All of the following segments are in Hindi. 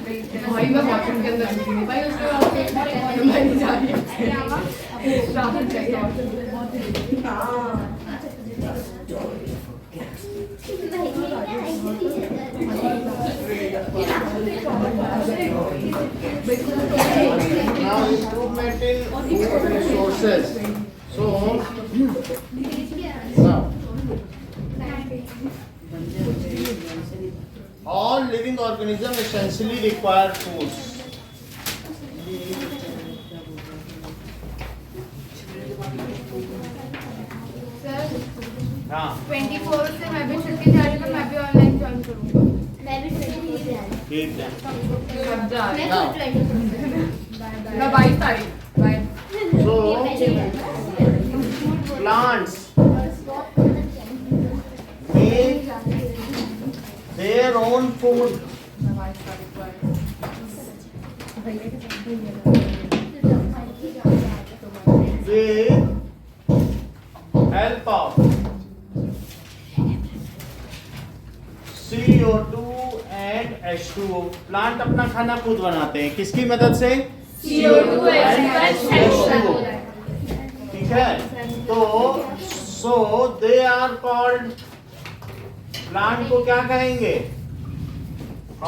भाई मैं वॉशरूम के अंदर रुकी नहीं भाई उसके बाद मैं नहीं जा रही राहत चाहिए Now improvement in food resources. So now all living organisms essentially require foods. हाँ 24 से मैं भी छुट्टी जा रही हूँ तो मैं भी ऑनलाइन ज्वाइन करूँगा मैं भी 23 से आ रही ठीक है अब जा रही हूँ। हूँ। मैं मैं 22 तारीख बाय so plants make their own food मैं 22 तारीख बाय with help of CO2 and H2O. Plant अपना खाना खुद बनाते हैं किसकी मदद से? CO2 H2O. ठीक है तो so they are called plant को क्या कहेंगे?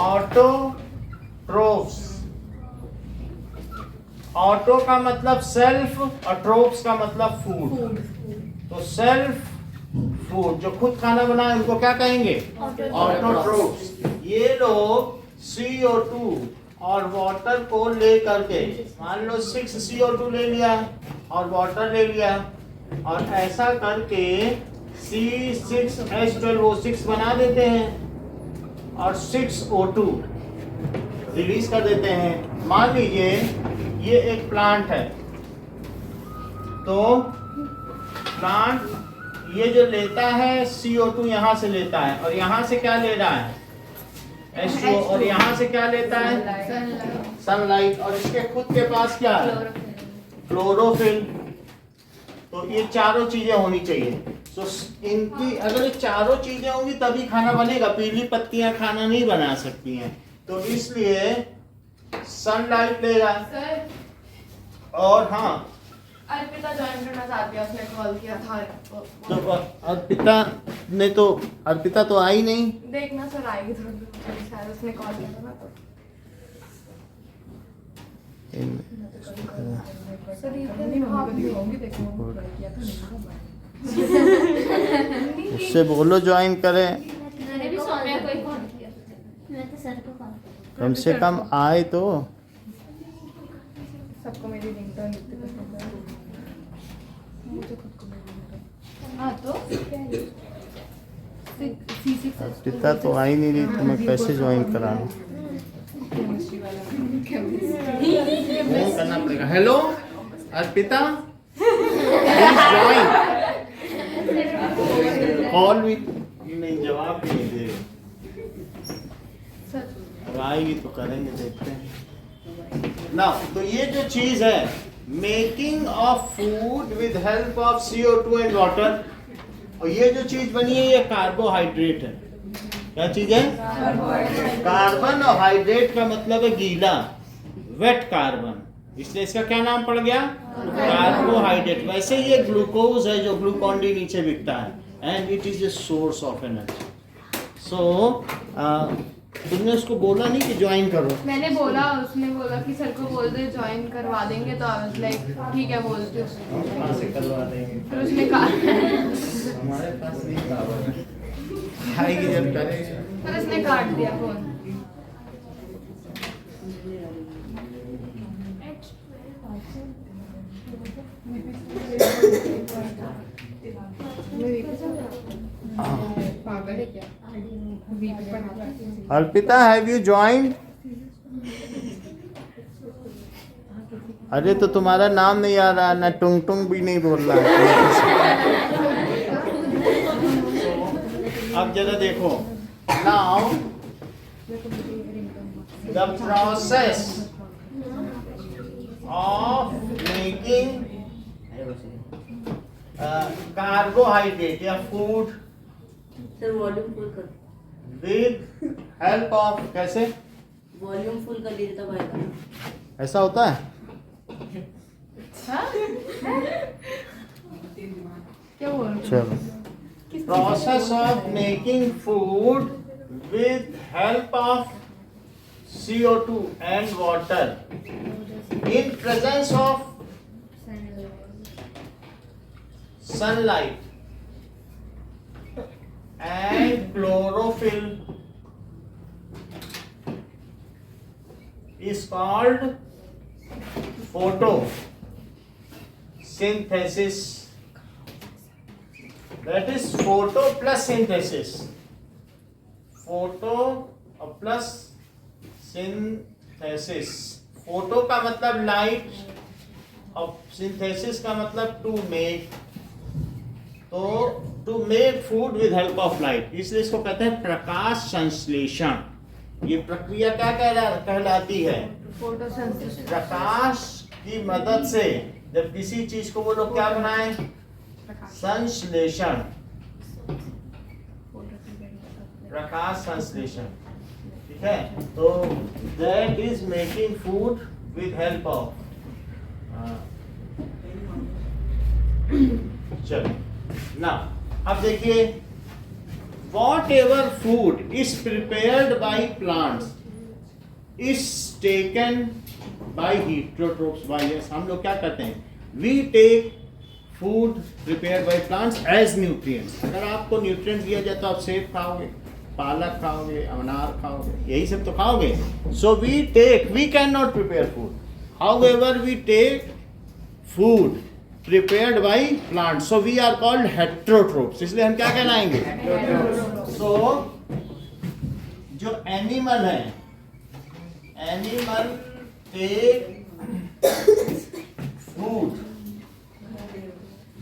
ऑटोट्रोफ्स। ऑटो का मतलब सेल्फ और ट्रोप्स का मतलब फूड। तो सेल्फ फूड जो खुद खाना बनाए उनको क्या कहेंगे? ऑटोट्रोफ्स। ये लोग CO2 और वाटर को ले करके मान लो 6 CO2 ले लिया और वाटर ले लिया और ऐसा करके C6H12O6 बना देते हैं और 6O2 रिलीज कर देते हैं। मान लीजिए ये एक प्लांट है तो प्लांट ये जो लेता है CO2 यहाँ से लेता है और यहाँ से क्या ले रहा है? H2O और यहाँ से क्या लेता है? सनलाइट और इसके खुद के पास क्या है? क्लोरोफिल। तो ये चारों चीजें होनी चाहिए। तो इनकी अगर ये चारों चीजें होंगी तभी खाना बनेगा। पीली पत्तियां खाना नहीं बना सकती हैं तो इसलिए सनलाइट लेगा। और हाँ अर्पिता ज्वाइन करना चाहती है उसने कॉल किया था तो अर्पिता तो आई नहीं। देखना सर आएगी थोड़ी शायद उसने कॉल किया था ना तो सर ये होंगी देखो उससे बोलो ज्वाइन करें मैंने भी सौम्या को ही कॉल किया। मैं तो सर को कॉल किया। कम से कम आए तो। सबको मेरी रिंगटोन इतनी पसंद है मुझे खुद को मेरी रिंगटोन हाँ तो अर्पिता तो आई नहीं रही तो मैं कैसे ज्वाइन कराऊं? केमिस्ट्री वाला फोन करना पड़ेगा। Hello Arpita please join. Call भी नहीं जवाब भी नहीं दे। अब आएगी तो करेंगे देखते हैं ना। तो ये जो चीज है making of food with help of CO2 and water और ये जो चीज बनी है ये कार्बोहाइड्रेट है। क्या चीज है? कार्बन और हाइड्रेट का मतलब है गीला वेट कार्बन इसलिए इसका क्या नाम पड़ गया? कार्बोहाइड्रेट। वैसे ये ग्लूकोज है जो ग्लूकॉन डी नीचे बिकता है and it is a source of energy. So तुमने उसको बोला नहीं कि ज्वाइन करो? मैंने बोला उसने बोला कि सर को बोल दे ज्वाइन करवा देंगे तो आई वाज लाइक ठीक है बोलते कहाँ से करवा देंगे? फिर उसने कहा हमारे पास नहीं पावर है। आएगी जब करेंगे। फिर उसने काट दिया फोन। पागल है क्या? Arpita have you joined? अरे तो तुम्हारा नाम नहीं आ रहा ना टुंग टुंग भी नहीं बोल रहा है। अब जरा देखो now the process of making carbohydrate या फूड सर वॉल्यूम फुल कर। विद हेल्प ऑफ कैसे वॉल्यूम फुल कर लीजिए तब आएगा। ऐसा होता है? क्या बोल रहे हो? चलो। Process of making food with help of CO2 and water in presence of sunlight and chlorophyll is called photosynthesis. That is photo plus synthesis. Photo plus synthesis. Photo का मतलब लाइट और सिंथेसिस का मतलब टू मेक। तो to make food with help of light, इसलिए इसको कहते हैं प्रकाश संश्लेषण। ये प्रक्रिया क्या कहलाती है? फोटोसिंथेसिस। प्रकाश की मदद से जब किसी चीज को वो लोग क्या बनाए? संश्लेषण, प्रकाश संश्लेषण। ठीक है, तो that is making food with help of. चलो ना, अब देखिए, whatever food is prepared by plants is taken by heterotrophs. By yes, हम लोग क्या करते हैं? We take food prepared by plants as nutrients. अगर आपको न्यूट्रिएंट्स दिया जाए तो आप सेब खाओगे, पालक खाओगे, अनार खाओगे, यही सब तो खाओगे। So we can not prepare food, however we take food prepared by plant, so we are called heterotrophs. इसलिए हम क्या कहलाएंगे? सो जो एनिमल है, animal take food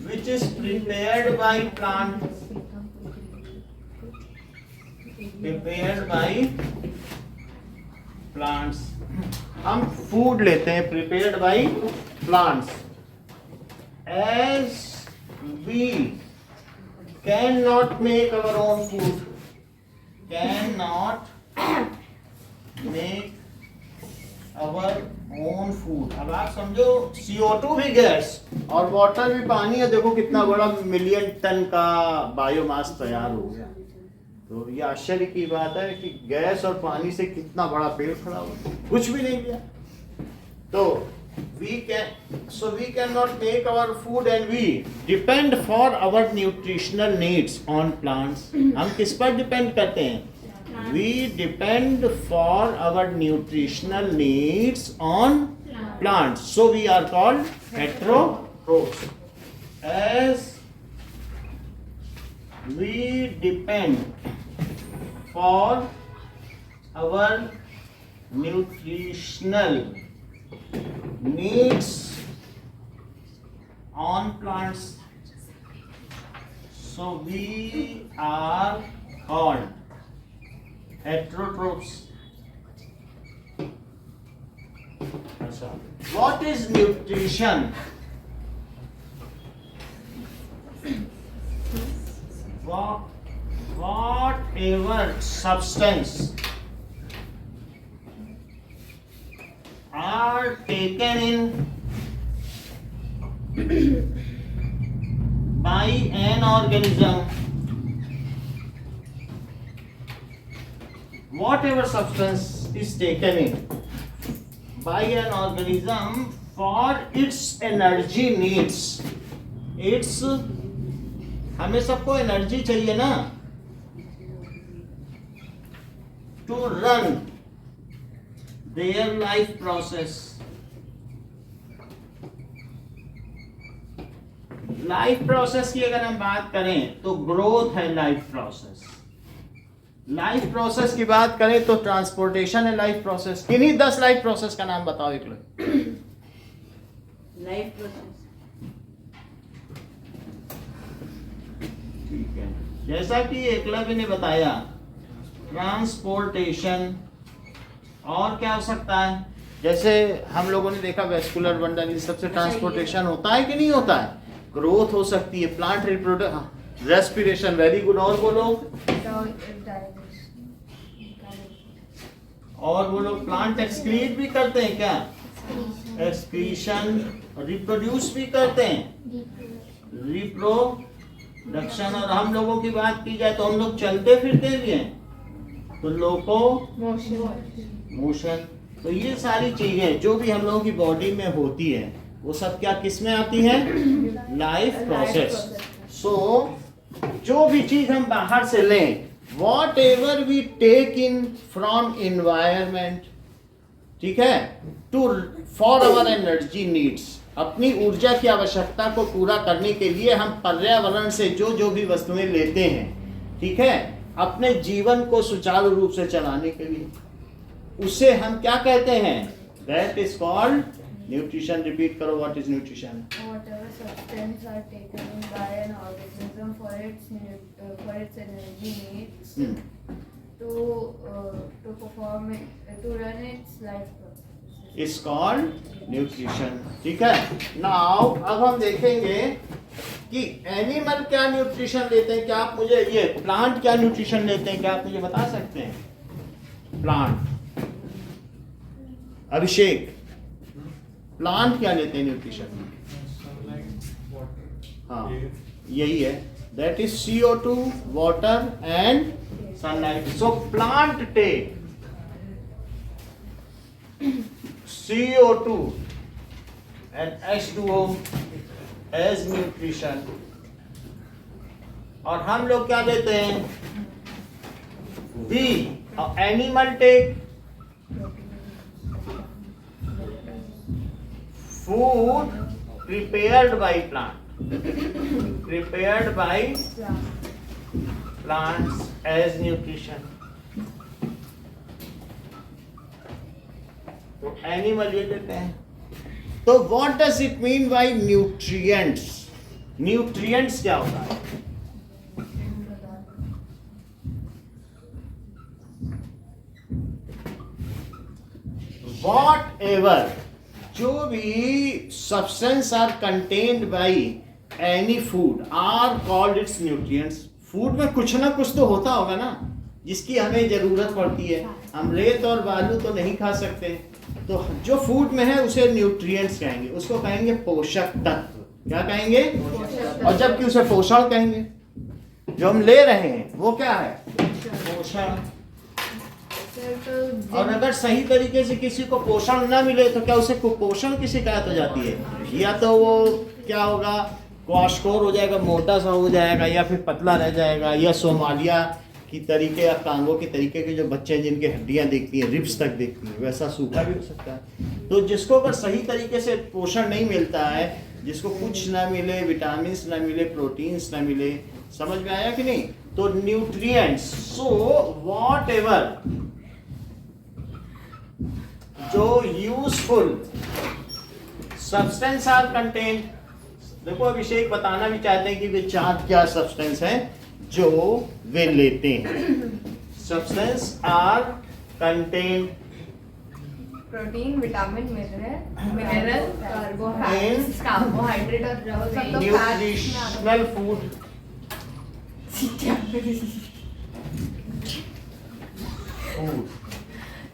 which is prepared by plant, prepared by plants। हम फूड लेते हैं prepared by plants, as we cannot make our own food, cannot make our own food। अब आप समझो, CO2 भी गैस और वाटर भी पानी है, देखो कितना बड़ा मिलियन टन का बायोमास तैयार हो गया। तो ये आश्चर्य की बात है कि गैस और पानी से कितना बड़ा पेड़ खड़ा हुआ, कुछ भी नहीं किया। तो we can not make our food and we depend for our nutritional needs on plants. हम किस पर डिपेंड करते हैं? We depend for our nutritional needs on plants, so we are called heterotrophs. As we depend for our nutritional needs on plants, so we are called heterotrophs. What is nutrition? Whatever substance are taken in by an organism, whatever substance is taken in by an organism for its energy needs, its, हमें सबको एनर्जी चाहिए ना, to run their life process. Life process की अगर हम बात करें तो ग्रोथ है लाइफ प्रोसेस। लाइफ प्रोसेस की बात करें तो ट्रांसपोर्टेशन है लाइफ प्रोसेस। किन्हीं 10 लाइफ प्रोसेस का नाम बताओ एक लोग। लाइफ प्रोसेस, ठीक है, जैसा कि एकलव्य ने बताया, ट्रांसपोर्टेशन, और क्या हो सकता है? जैसे हम लोगों ने देखा वेस्कुलर बंडल, इन सबसे ट्रांसपोर्टेशन होता है कि नहीं होता है? ग्रोथ हो सकती है, plant reproduction, respiration, very good, और बोलो। और वो लोग प्लांट एक्सक्रीट भी करते हैं क्या? एक्सक्रीशन, रिप्रोड्यूस भी करते हैं, रिप्रोडक्शन। और हम लोगों की बात की जाए तो हम लोग चलते फिरते भी हैं, तो लोको मोशन। तो ये सारी चीजें जो भी हम लोगों की बॉडी में होती है वो सब क्या किस में आती है? Life process. सो जो भी चीज हम बाहर से लें, whatever we take in from environment, ठीक है, to for our energy needs, अपनी ऊर्जा की आवश्यकता को पूरा करने के लिए हम पर्यावरण से जो भी वस्तुएं लेते हैं, ठीक है, अपने जीवन को सुचारू रूप से चलाने के लिए, उसे हम क्या कहते हैं? That is called nutrition. Repeat करो, what is nutrition? Whatever substance are taken by an organism for its energy needs to perform it, to run its life process. Is called nutrition, ठीक है। नाउ अब हम देखेंगे कि एनिमल क्या न्यूट्रिशन लेते हैं। क्या आप मुझे ये प्लांट क्या न्यूट्रिशन लेते हैं, क्या आप मुझे बता सकते हैं? प्लांट, अभिषेक, प्लांट क्या लेते हैं न्यूट्रिशन? हाँ, यही है, that is CO2, water and sunlight. So plant take CO2 and H2O as nutrition, और हम लोग क्या लेते हैं? We, animal take food prepared by plants as nutrition. तो एनिमल ये देते हैं। तो what does it mean by nutrients? Nutrients क्या होता है? वॉट एवर, जो भी substance are contained by any food are called its nutrients. Food में कुछ ना कुछ तो होता होगा ना जिसकी हमें जरूरत पड़ती है। हम रेत और बालू तो नहीं खा सकते, तो जो फूड में है उसे न्यूट्रिएंट्स कहेंगे, उसको कहेंगे पोषक तत्व। क्या कहेंगे? और जबकि उसे पोषण कहेंगे। जो हम ले रहे हैं वो क्या है? पोषण। और अगर सही तरीके से किसी को पोषण ना मिले तो क्या उसे कुपोषण की शिकायत हो जाती है? या तो वो क्या होगा, क्वाशकोर हो जाएगा, मोटा सा हो जाएगा, या फिर पतला रह जाएगा, या सोमालिया की तरीके या कांगो के तरीके के जो बच्चे हैं जिनकी हड्डियां देखती हैं, रिब्स तक देखती हैं, वैसा सूखा भी हो सकता है। तो जिसको अगर सही तरीके से पोषण नहीं मिलता है, जिसको कुछ ना मिले, विटामिन ना मिले, प्रोटीन्स ना मिले, समझ में आया कि नहीं? तो न्यूट्रिएंट्स, सो वॉट एवर जो यूजफुल सब्सटेंस आर कंटेंट। देखो अभिषेक बताना भी चाहते हैं कि वे चार क्या सब्सटेंस हैं जो वे लेते हैं। Substance are content protein, vitamin, mineral, carbohydrate और सब तो nutritional food.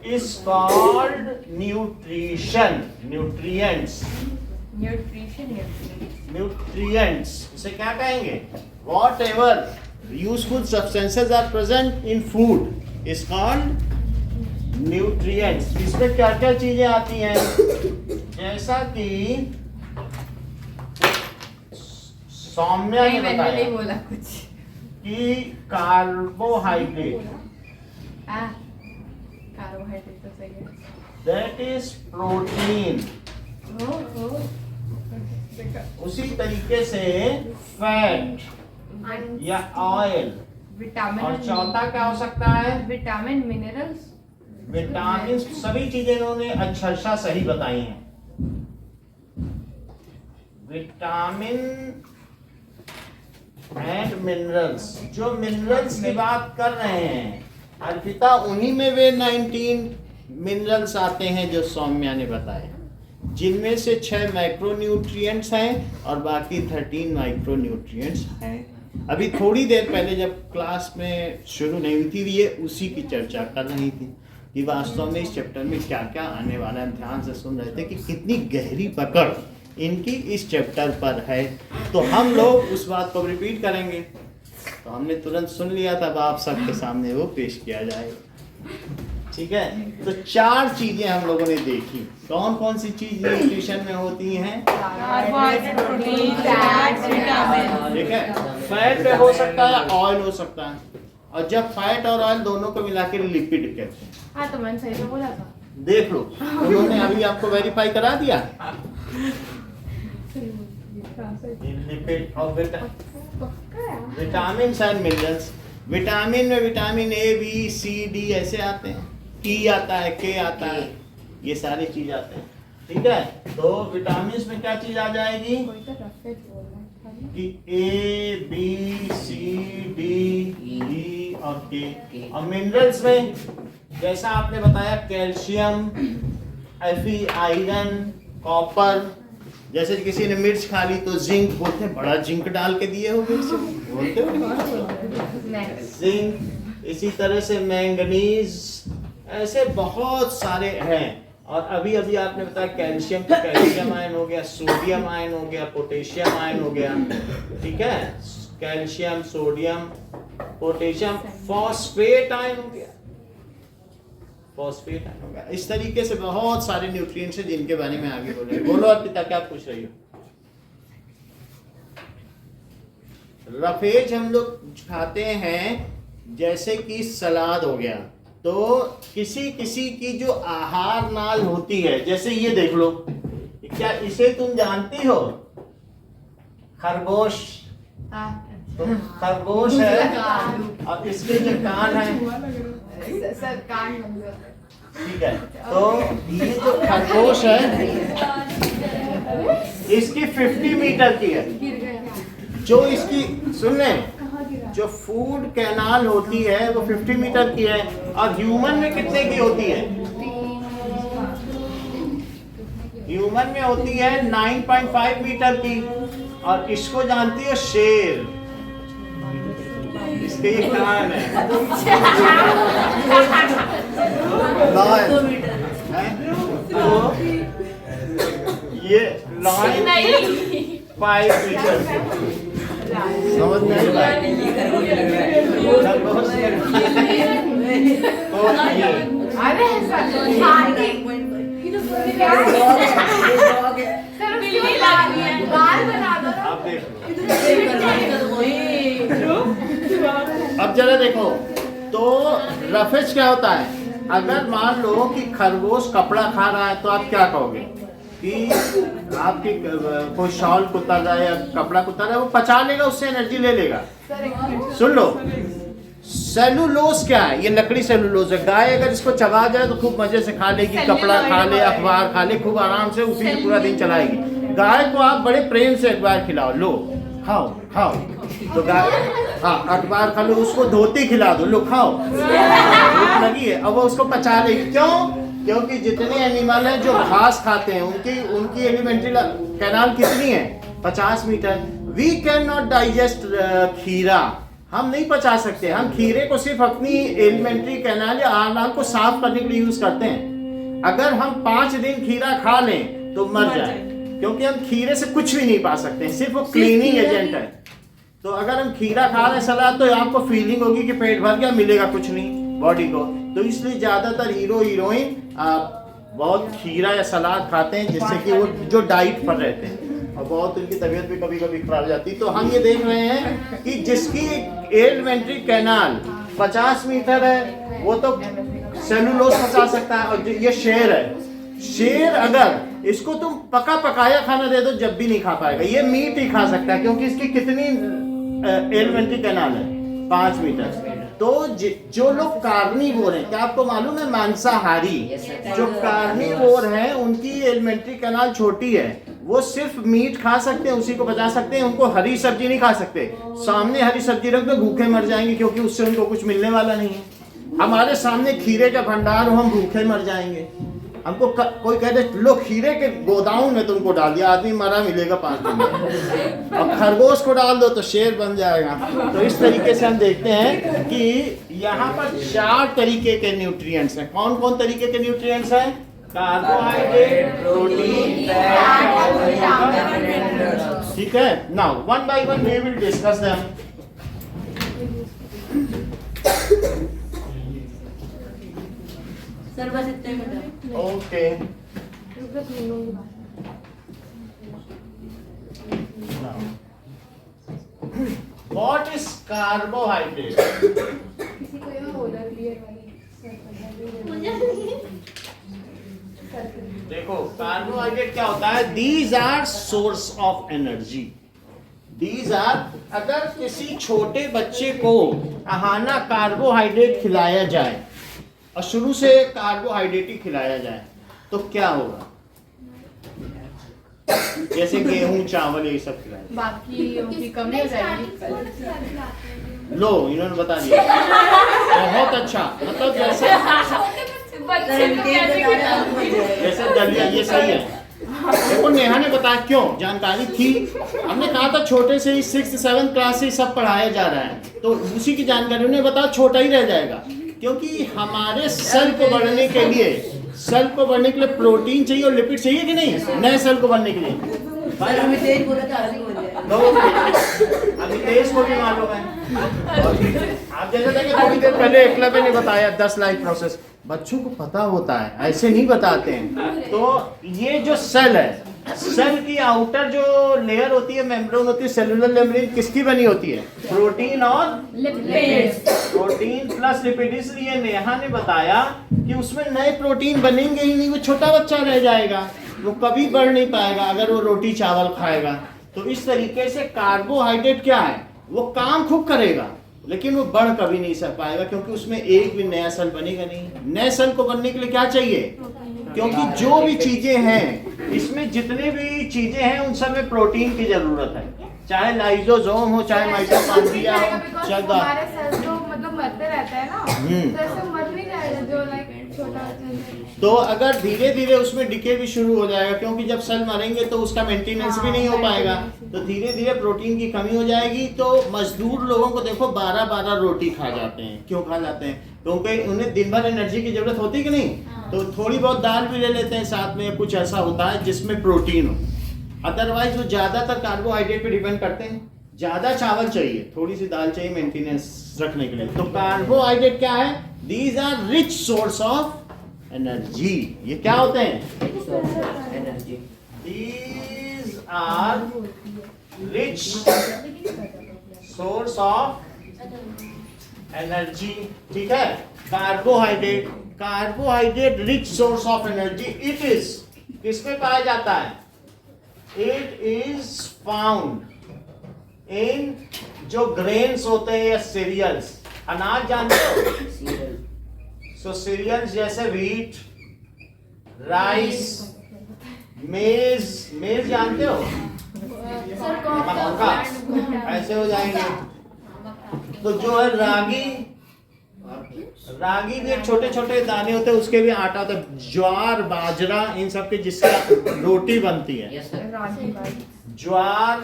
is called nutrition, nutrients, nutrients। इसे क्या कहेंगे? Whatever useful substances are present in food is called nutrients। इसमें क्या क्या चीजें आती हैं? जैसा कि सौम्या ने बताया नहीं बोला कुछ कि कार्बोहाइड्रेट, कार्बोहाइड्रेट तो सही है। That is protein. उसी तरीके से फैट या ऑयल। विटामिन और चौथा क्या हो सकता है? Vitamin, minerals, vitamin. सभी चीजें इन्होंने अच्छा सही बताई हैं। Vitamin and minerals. जो मिनरल्स की बात कर रहे हैं अर्पिता, उन्हीं में वे 19 मिनरल्स आते हैं जो सौम्या ने बताए, जिनमें से 6 मैक्रोन्यूट्रिएंट्स हैं और बाकी 13 माइक्रोन्यूट्रिएंट्स हैं। अभी थोड़ी देर पहले जब क्लास में शुरू नहीं हुई थी, ये उसी की चर्चा कर रही थी। कि वास्तव में इस चैप्टर में क्या क्या आने वाला है। हम ध्यान से सुन रहे थे कि कितनी गहरी पकड़ इनकी इस चैप्टर पर है। तो हम लोग उस बात को रिपीट करेंगे। तो हमने तुरंत सुन लिया था, अब आप सबके सामने वो पेश किया जाएगा। ठीक है, तो 4 चीजें हम लोगों ने देखी। कौन कौन सी चीज न्यूट्रिशन में होती हैं? ठीक है, फैट पे हो सकता है, ऑयल हो सकता है, और जब फैट और ऑयल दोनों को मिला के लिपिड कहते हैं। हाँ तो मैंने सही तो बोला था। देख लो, उन्होंने अभी आपको वेरीफाई करा दिया। लिपिड और विटामिन एंड मिनरल्स। विटामिन में vitamin A B C D ऐसे आते हैं, ई आता है, के आता है, ये सारी चीज आते हैं। ठीक है, तो विटामिन में क्या चीज आ जाएगी कि ए बी सी डी ई और के। और मिनरल्स में जैसा आपने बताया कैल्शियम, Fe, आयरन, कॉपर। जैसे किसी ने मिर्च खा ली तो जिंक, बोलते हैं बड़ा जिंक डाल के दिए हो मिर्च, बोलते हो जिंक। इसी तरह से मैंगनीज, ऐसे बहुत सारे हैं। और अभी अभी आपने बताया कैल्शियम, तो कैल्शियम आयन हो गया, सोडियम आयन हो गया, पोटेशियम आयन हो गया। ठीक है, calcium, sodium, potassium, phosphate ion हो गया, फॉस्फेट आयन हो गया। इस तरीके से बहुत सारे न्यूट्रिएंट्स हैं जिनके बारे में आगे बोल रहे हैं। बोलो अर्पिता, क्या पूछ रही हो? रफेज हम लोग खाते हैं, जैसे कि सलाद हो गया। तो किसी किसी की जो आहार नाल होती है, जैसे ये देख लो, क्या इसे तुम जानती हो? खरगोश। तो खरगोश है और इसके जो कान है, ठीक है, तो ये जो खरगोश है इसकी 50 मीटर की है। जो इसकी सुन लें, जो फूड कैनाल होती है वो 50 मीटर की है। और ह्यूमन में कितने की होती है? ह्यूमन में होती है 9.5 मीटर की। और इसको जानती हो? शेर। इसके ये कान है, तो ये लॉयन 5 मीटर। समझ में आई? अब जरा देखो, तो रफेज क्या होता है? अगर मान लो कि खरगोश कपड़ा खा रहा है तो आप क्या कहोगे कि आपकी कोई शॉल कुतर रहा है या कपड़ा कुतर रहा है, वो पचा लेगा, उससे एनर्जी ले लेगा। सुन लो, सेलुलोज क्या है? ये लकड़ी सेलुलोज है। गाय अगर इसको चबा जाए तो खूब मजे से खा लेगी, कपड़ा खा ले, अखबार खा ले, खूब आराम से उसी से पूरा दिन चलाएगी। गाय को आप बड़े प्रेम से अखबार खिलाओ, लो खाओ खाओ, तो गाय हाँ अखबार खा लो, उसको धोती खिला दो, लो खाओ, भूख लगी है, अब वो उसको पचा लेगी। क्यों? क्योंकि जितने एनिमल हैं जो घास खाते हैं उनकी एलिमेंट्री कैनाल कितनी है? 50 metre. We can not digest खीरा, हम नहीं पचा सकते। हम खीरे को सिर्फ अपनी एलिमेंट्री कैनाल या आहार को साफ करने के लिए यूज करते हैं। अगर हम 5 दिन खीरा खा लें तो मर जाए, क्योंकि हम खीरे से कुछ भी नहीं पा सकते, सिर्फ वो क्लीनिंग एजेंट है। तो अगर हम खीरा खा रहे सलाद तो आपको फीलिंग होगी कि पेट भर गया, मिलेगा कुछ नहीं बॉडी को। तो इसलिए ज्यादातर हीरो हीरोइन बहुत खीरा या सलाद खाते हैं, जिससे कि वो जो डाइट पर रहते हैं, और बहुत उनकी तबीयत भी कभी कभी खराब हो जाती है। तो हम ये देख रहे हैं कि जिसकी एलिमेंट्री कैनाल 50 मीटर है वो तो सेलुलोज पचा सकता है। और ये शेर है, शेर अगर इसको तुम पका पकाया खाना दे दो जब भी नहीं खा पाएगा, ये मीट ही खा सकता है, क्योंकि इसकी कितनी एलिमेंट्री कैनाल है? 5 मीटर। तो जो लोग कार्निवोर हैं, क्या आपको मालूम है मांसाहारी जो कार्निवोर हैं उनकी एलिमेंट्री कैनाल छोटी है, वो सिर्फ मीट खा सकते हैं, उसी को बचा सकते हैं, उनको हरी सब्जी नहीं खा सकते। सामने हरी सब्जी रख दो भूखे मर जाएंगे, क्योंकि उससे उनको कुछ मिलने वाला नहीं है। हमारे सामने खीरे का भंडार हो, हम भूखे मर जाएंगे। हमको कोई कह दे लो खीरे के गोदाम में तुमको डाल दिया, आदमी मरा मिलेगा 5 दिन में। और खरगोश को डाल दो तो शेर बन जाएगा। तो इस तरीके से हम देखते हैं कि यहाँ पर 4 तरीके के न्यूट्रिएंट्स हैं। कौन कौन तरीके के न्यूट्रिएंट्स हैं? Carbohydrate, protein, fat. ठीक है, now one by one we will discuss them. Sir बस इतने मिनट। Okay, what is carbohydrate? किसी को यहाँ होल्डर क्लियर वाली देखो कार्बोहाइड्रेट क्या होता है? These are source of energy. These are, अगर किसी छोटे बच्चे को अहाना कार्बोहाइड्रेट खिलाया जाए और शुरू से कार्बोहाइड्रेट ही खिलाया जाए तो क्या होगा? जैसे गेहूं, चावल, ये सब खिलाया, बाकी उनकी कमी हो जाएगी। लो इन्होंने बता दिया। बहुत अच्छा, मतलब जैसे दलिया, ये सही है। देखो नेहा ने बताया, क्यों जानकारी थी, हमने कहा था छोटे से ही 6th 7th क्लास से सब पढ़ाया जा रहा है, तो उसी की जानकारी उन्होंने बताया छोटा ही रह जाएगा, क्योंकि हमारे सेल को बढ़ने के लिए प्रोटीन चाहिए और लिपिड चाहिए कि नहीं, नए सेल को बढ़ने के लिए। भाई हमें तेज बोला था आगे बोल दिया। अभी तेज को भी मालूम है। आप जैसे थे कि थोड़ी देर पहले एकलव्य ने बताया 10 लाइफ प्रोसेस, बच्चों को पता होता है, ऐसे नहीं बताते हैं। तो ये जो सेल है, सेल की आउटर जो लेयर होती है, मेम्ब्रेन होती है, सेलुलर मेम्ब्रेन किसकी बनी होती है? प्रोटीन और लिपिड। Protein plus lipid. इसलिए नेहा ने बताया कि उसमें नए प्रोटीन बनेंगे ही नहीं, वो छोटा बच्चा रह जाएगा, वो कभी बढ़ नहीं पाएगा अगर वो रोटी चावल खाएगा। तो इस तरीके से कार्बोहाइड्रेट क्या है, वो काम खूब करेगा लेकिन वो बढ़ कभी नहीं सक पाएगा, क्योंकि उसमें एक भी नया सेल बनेगा नहीं। नए सेल को बनने के लिए क्या चाहिए? क्योंकि जो भी चीजें हैं, इसमें जितने भी चीजें हैं उन सब में प्रोटीन की जरूरत है, चाहे लाइसोसोम हो, चाहे माइटोकॉन्ड्रिया हो, चाहे हमारे सेल्स तो मतलब मरते रहते हैं ना, तो ऐसे मर नहीं जाएगा जो लाइक छोटा। तो अगर धीरे धीरे उसमें डिके भी शुरू हो जाएगा, क्योंकि जब सेल मरेंगे तो उसका मेंटेनेंस भी नहीं हो पाएगा, तो धीरे धीरे प्रोटीन की कमी हो जाएगी। तो मजदूर लोगों को देखो 12-12 रोटी खा जाते हैं। क्यों खा जाते हैं? क्योंकि उन्हें दिन भर एनर्जी की जरूरत होती है कि नहीं, तो थोड़ी बहुत दाल भी ले लेते हैं साथ में, कुछ ऐसा होता है जिसमें प्रोटीन हो। अदरवाइज वो ज्यादातर कार्बोहाइड्रेट पे डिपेंड करते हैं। ज्यादा चावल चाहिए, थोड़ी सी दाल चाहिए मेंटेनेंस रखने के लिए। तो कार्बोहाइड्रेट क्या है? These are rich source of energy. ये क्या होते हैं? Energy. These are rich source of energy। ठीक है, carbohydrate rich source of energy. It is किसमें पाया जाता है? इट इज फाउंड इन जो ग्रेन्स होते हैं या सीरियल्स, अनाज जानते हो? सो सीरियल्स जैसे व्हीट, राइस, मेज जानते हो? मक्का, ऐसे हो जाएंगे। तो जो है रागी भी एक छोटे छोटे दाने होते हैं, उसके भी आटा होता है। ज्वार, बाजरा, इन सब के जिसका रोटी बनती है। ज्वार,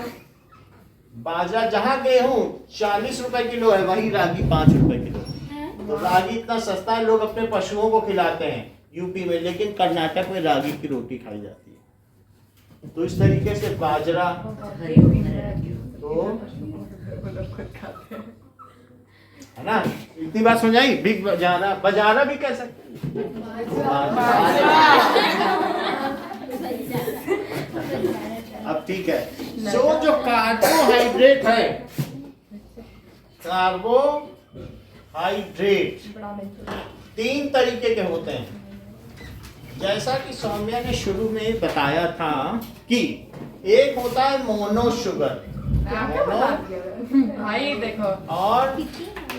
बाजरा, जहाँ गेहूं 40 रुपए किलो है, वही रागी 5 रुपए किलो। तो रागी इतना सस्ता है, लोग अपने पशुओं को खिलाते हैं यूपी में, लेकिन कर्नाटक में रागी की रोटी खाई जाती है। तो इस तरीके से बाजरा, तो है ना, इतनी बात समझाई। बिग बाजारा भी कह सकते। अब ठीक है। सो जो कार्बोहाइड्रेट है, कार्बोहाइड्रेट 3 तरीके के होते हैं। जैसा कि सौम्या ने शुरू में बताया था कि एक होता है मोनो शुगर, भाई देखो, और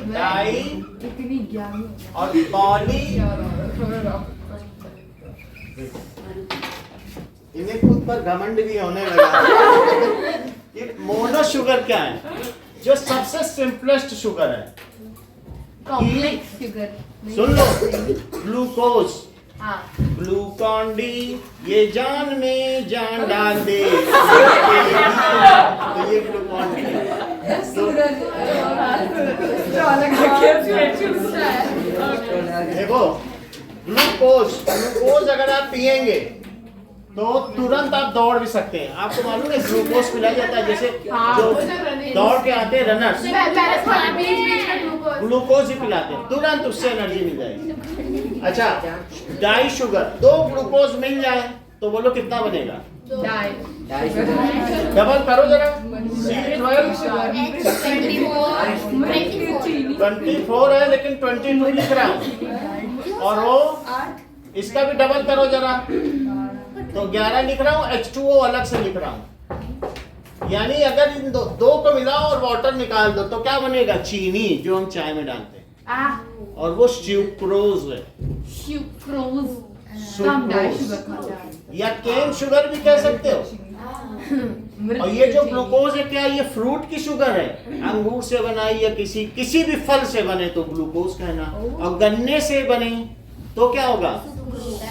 डाई इतनी ज्ञानी और पॉली। इन्हें खुद पर घमंड भी होने लगा। ये मोनो शुगर क्या है? जो सबसे सिंपलेस्ट शुगर है। Complex sugar. सुन लो, ग्लूकोज, हाँ, ग्लूकॉन डी, ये जान में जान डाल दे। तो ये ग्लूकॉन डी। देखो ग्लूकोज अगर आप पिएंगे तो तुरंत आप दौड़ भी सकते हैं। आपको मालूम है ग्लूकोज पिलाया जाता है, जैसे जो दौड़ के आते हैं रनर्स ग्लूकोज ही पिलाते हैं, तुरंत उससे एनर्जी मिल जाएगी। अच्छा, डाई शुगर, 2 ग्लूकोज मिल जाए तो बोलो कितना बनेगा? डबल करो जरा, C12 24 है लेकिन 22 लिख रहा हूँ, और वो इसका भी डबल करो जरा तो 11 लिख रहा हूँ, H2O अलग से लिख रहा हूँ। यानी अगर इन दो को मिलाओ और वाटर निकाल दो तो क्या बनेगा? चीनी, जो हम चाय में डालते हैं, और वो सुक्रोज है। सुक्रोज या केन शुगर भी कह सकते हो। और ये जो ग्लूकोज है, क्या ये फ्रूट की शुगर है? अंगूर से बनाई या किसी भी फल से बने तो ग्लूकोज कहना, और गन्ने से बने तो क्या होगा?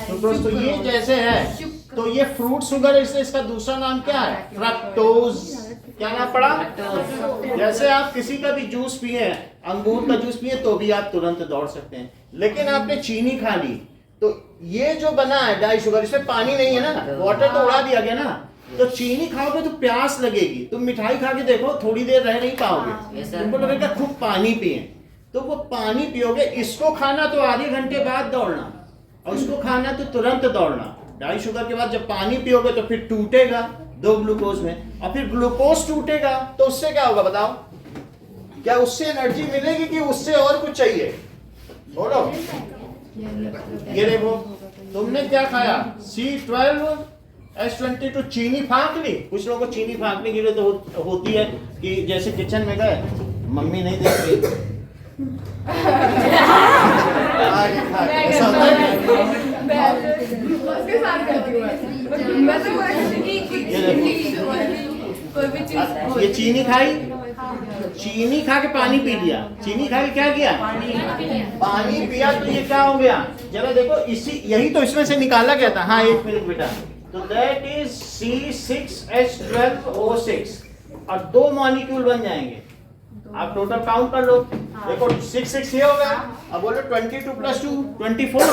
सुक्रोज। तो ये जैसे है तो ये फ्रूट शुगर है, इसलिए इसका दूसरा नाम क्या है? फ्रक्टोज। क्या नाम पड़ा? जैसे आप किसी का भी जूस पिए, अंगूर का जूस पिए तो भी आप तुरंत दौड़ सकते हैं, लेकिन आपने चीनी खा ली तो ये जो बना है डाई शुगर, इसमें पानी नहीं है ना, वाटर तो उड़ा दिया गया ना, तो चीनी खाओगे तो प्यास लगेगी। तुम मिठाई खा के देखो, थोड़ी देर रह नहीं पाओगे, तुमको लगेगा खूब पानी पिए, तो वो पानी पियोगे। इसको खाना तो आधे घंटे बाद दौड़ना, और उसको खाना तो तुरंत दौड़ना। डाई शुगर के बाद जब पानी पियोगे तो फिर टूटेगा 2 ग्लूकोज में, और फिर ग्लूकोज टूटेगा तो उससे क्या होगा बताओ? क्या उससे एनर्जी मिलेगी कि उससे और कुछ चाहिए? बोलो। ये देखो, तुमने क्या खाया? C12 H22 चीनी फाँक ली। कुछ लोगों को चीनी फाँकने के लिए तो होती है कि जैसे किचन में गए, मम्मी नहीं देख रही, ये चीनी खाई, चीनी खा के पानी पी लिया, चीनी खा के क्या किया? पानी पिया, तो ये क्या हो गया? जरा देखो, यही तो इसमें से निकाला गया था। हाँ, 1 मिनट बेटा। तो दैट इज C6H12O6, और 2 मॉलिक्यूल बन जाएंगे। आप टोटल काउंट कर लो, देखो 6 ये होगा, अब बोलो 22 + 2 24,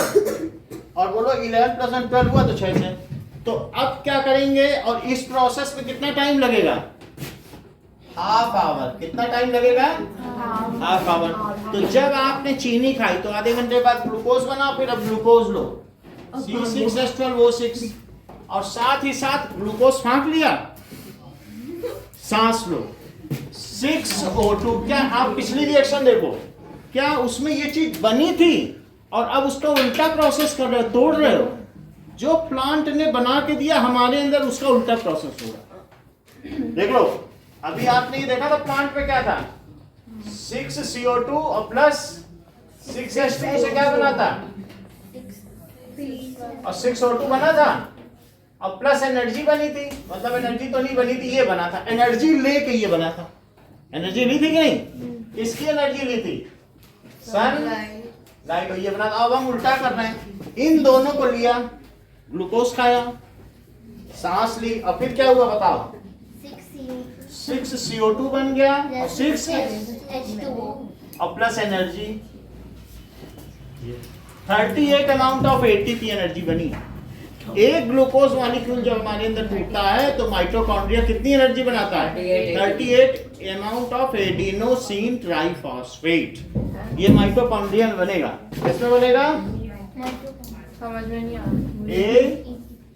और बोलो 11 + 12 हुआ तो 6 से। तो अब क्या करेंगे, और इस प्रोसेस में कितना टाइम लगेगा? ½ आवर। कितना टाइम लगेगा? ½ आवर। तो जब आपने चीनी खाई तो आधे घंटे बाद ग्लूकोज बना, फिर अब ग्लूकोज लो, C6H12O6, और साथ ही साथ ग्लूकोज फाँक लिया, सांस लो, 6O2। क्या आप पिछली रिएक्शन देखो, क्या उसमें ये चीज बनी थी और अब उसका उल्टा प्रोसेस कर रहे हो, तोड़ रहे हो? जो प्लांट ने बना के दिया हमारे अंदर, उसका उल्टा प्रोसेस हो रहा। देख लो, अभी आपने ये देखा था प्लांट पे क्या था? 6CO2 और प्लस 6H2 से क्या बना था? और 6O2 बना था, और प्लस एनर्जी बनी थी, मतलब एनर्जी तो नहीं बनी थी, ये बना था, एनर्जी लेके ये बना था। एनर्जी ली थी कि नहीं? इसकी एनर्जी ली थी सन लाइट, ये बना था। अब हम उल्टा कर रहे हैं, इन दोनों को लिया, ग्लूकोज खाया, सांस ली, और फिर क्या हुआ बताओ? 6CO2 बन गया, और 6H2O, और plus energy 38 amount of ATP energy बनी। एक ग्लूकोज मॉलिक्यूल जब हमारे अंदर टूटता है तो माइटोकॉन्ड्रिया कितनी एनर्जी बनाता है? 38 अमाउंट ऑफ एडिनोसिन ट्राइफॉस्फेट। ये माइटोकॉन्ड्रिया में बनेगा। किसमें बनेगा? समझ में नहीं आ रहा।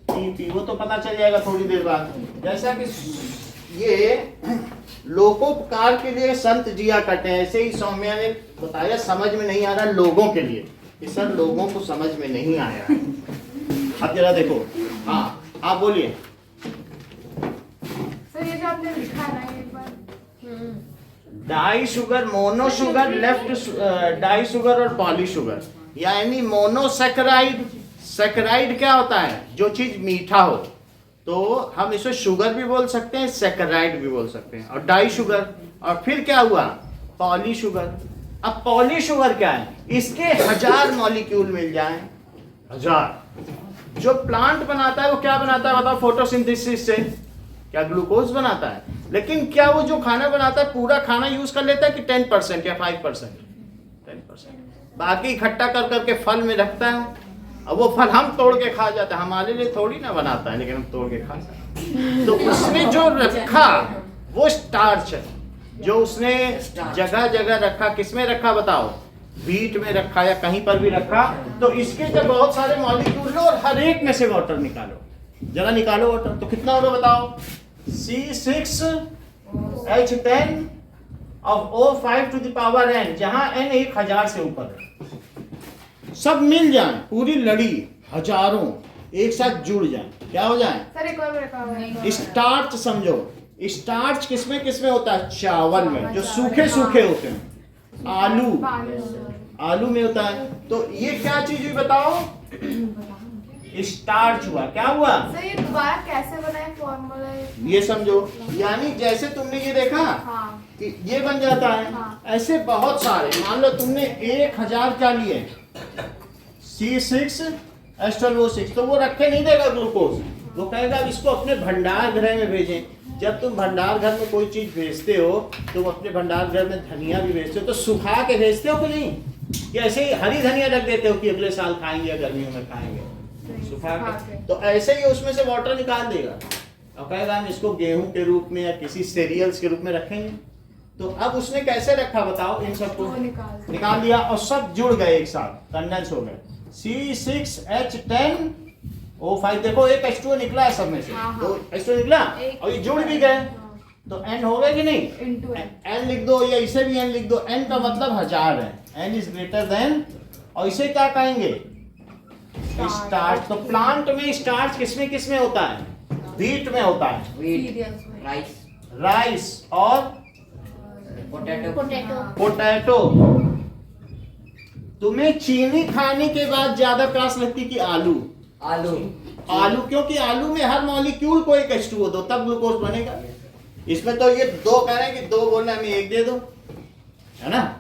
ATP, वो तो पता चल जाएगा थोड़ी देर बाद। जैसा कि ये लोकोपकार के लिए संत जिया करते हैं, ऐसे ही सौम्या ने बताया, समझ में नहीं आ रहा लोगों के लिए, इस सर लोगों को समझ में नहीं आया। अब जरा देखो, हाँ आप बोलिए। सर ये जो आपने लिखा है ना, एक बार di sugar, mono sugar, left di sugar और पॉली शुगर, यानी मोनोसैकेराइड। सैकेराइड क्या होता है? जो चीज मीठा हो, तो हम इसे शुगर भी बोल सकते हैं, सैकेराइड भी बोल सकते हैं, और डाई शुगर। और फिर क्या हुआ? Poly sugar. अब पॉली शुगर क्या है? इसके 1000 मॉलिक्यूल मिल जाएं, 1000। जो प्लांट बनाता है वो क्या बनाता है बताओ? फोटोसिंथेसिस से क्या ग्लूकोज बनाता है? लेकिन क्या वो जो खाना बनाता है पूरा खाना यूज कर लेता है कि 10% या 5%? 10%। बाकी इकट्ठा कर करके फल में रखता है, अब वो फल हम तोड़ के खा जाते हैं, हमारे लिए थोड़ी ना बनाता है, लेकिन हम तोड़ के खा सकते हैं। तो उसने जो रखा वो स्टार्च है, जो उसने जगह जगह रखा। किसमें रखा बताओ? व्हीट में रखा या कहीं पर भी रखा। तो इसके जब बहुत सारे मॉलिक्यूल लो और हर एक में से वाटर निकालो, जरा निकालो वाटर, तो कितना होगा बताओ? C6H10 of O5 to the power n, जहां n 1000 से ऊपर है। सब मिल जाए, पूरी लड़ी हजारों एक साथ जुड़ जाए, क्या हो जाए? सर एक और रखा स्टार्च समझो। स्टार्च किसमें किसमें होता है? चावल में, जो सूखे सूखे होते हैं। आलू में होता है। तो ये क्या चीज हुई बताओ? स्टार्च हुआ। क्या हुआ? सर ये दोबारा कैसे बनाए फॉर्मूला? ये समझो, यानी जैसे तुमने ये देखा कि ये बन जाता है, ऐसे बहुत सारे। मान लो तुमने 1000 क्या लिए, C6H12O6, तो वो रखे नहीं देगा ग्लूकोज, वो कहेगा इसको अपने भंडार गृह में भेजें। जब तुम भंडार घर में कोई चीज भेजते हो, तुम अपने भंडार घर में धनिया भी भेजते हो, तो सुखा के भेजते हो कि नहीं? कि ऐसे ही हरी धनिया रख देते हो कि अगले साल खाएंगे, गर्मियों में खाएंगे, सुखा के। तो ऐसे ही उसमें से वाटर निकाल देगा और कहेगा हम इसको गेहूं के रूप में या किसी सीरियल्स के रूप में रखेंगे। तो अब उसने कैसे रखा बताओ? इन सबको निकाल दिया और सब जुड़ गए एक साथ, कंडेंस हो गए। C6H10O5, देखो एक H2O निकला है सब में से, तो H2O निकला और ये जुड़ भी गए, तो N हो गए कि नहीं? N लिख दो या इसे भी N लिख दो। N का मतलब 1000 है, N इज ग्रेटर देन, और इसे क्या कहेंगे? स्टार्च। तो प्लांट में स्टार्च किसमें किसमें होता है? व्हीट में होता है, राइस और पोटैटो। तुम्हें चीनी खाने के बाद ज्यादा प्यास लगती कि आलू? आलू, क्योंकि आलू में हर मॉलिक्यूल को एक H2O दो, तब ग्लूकोज बनेगा। इसमें तो ये दो कह रहे हैं कि दो बोलना, हमें एक दे दो, है ना?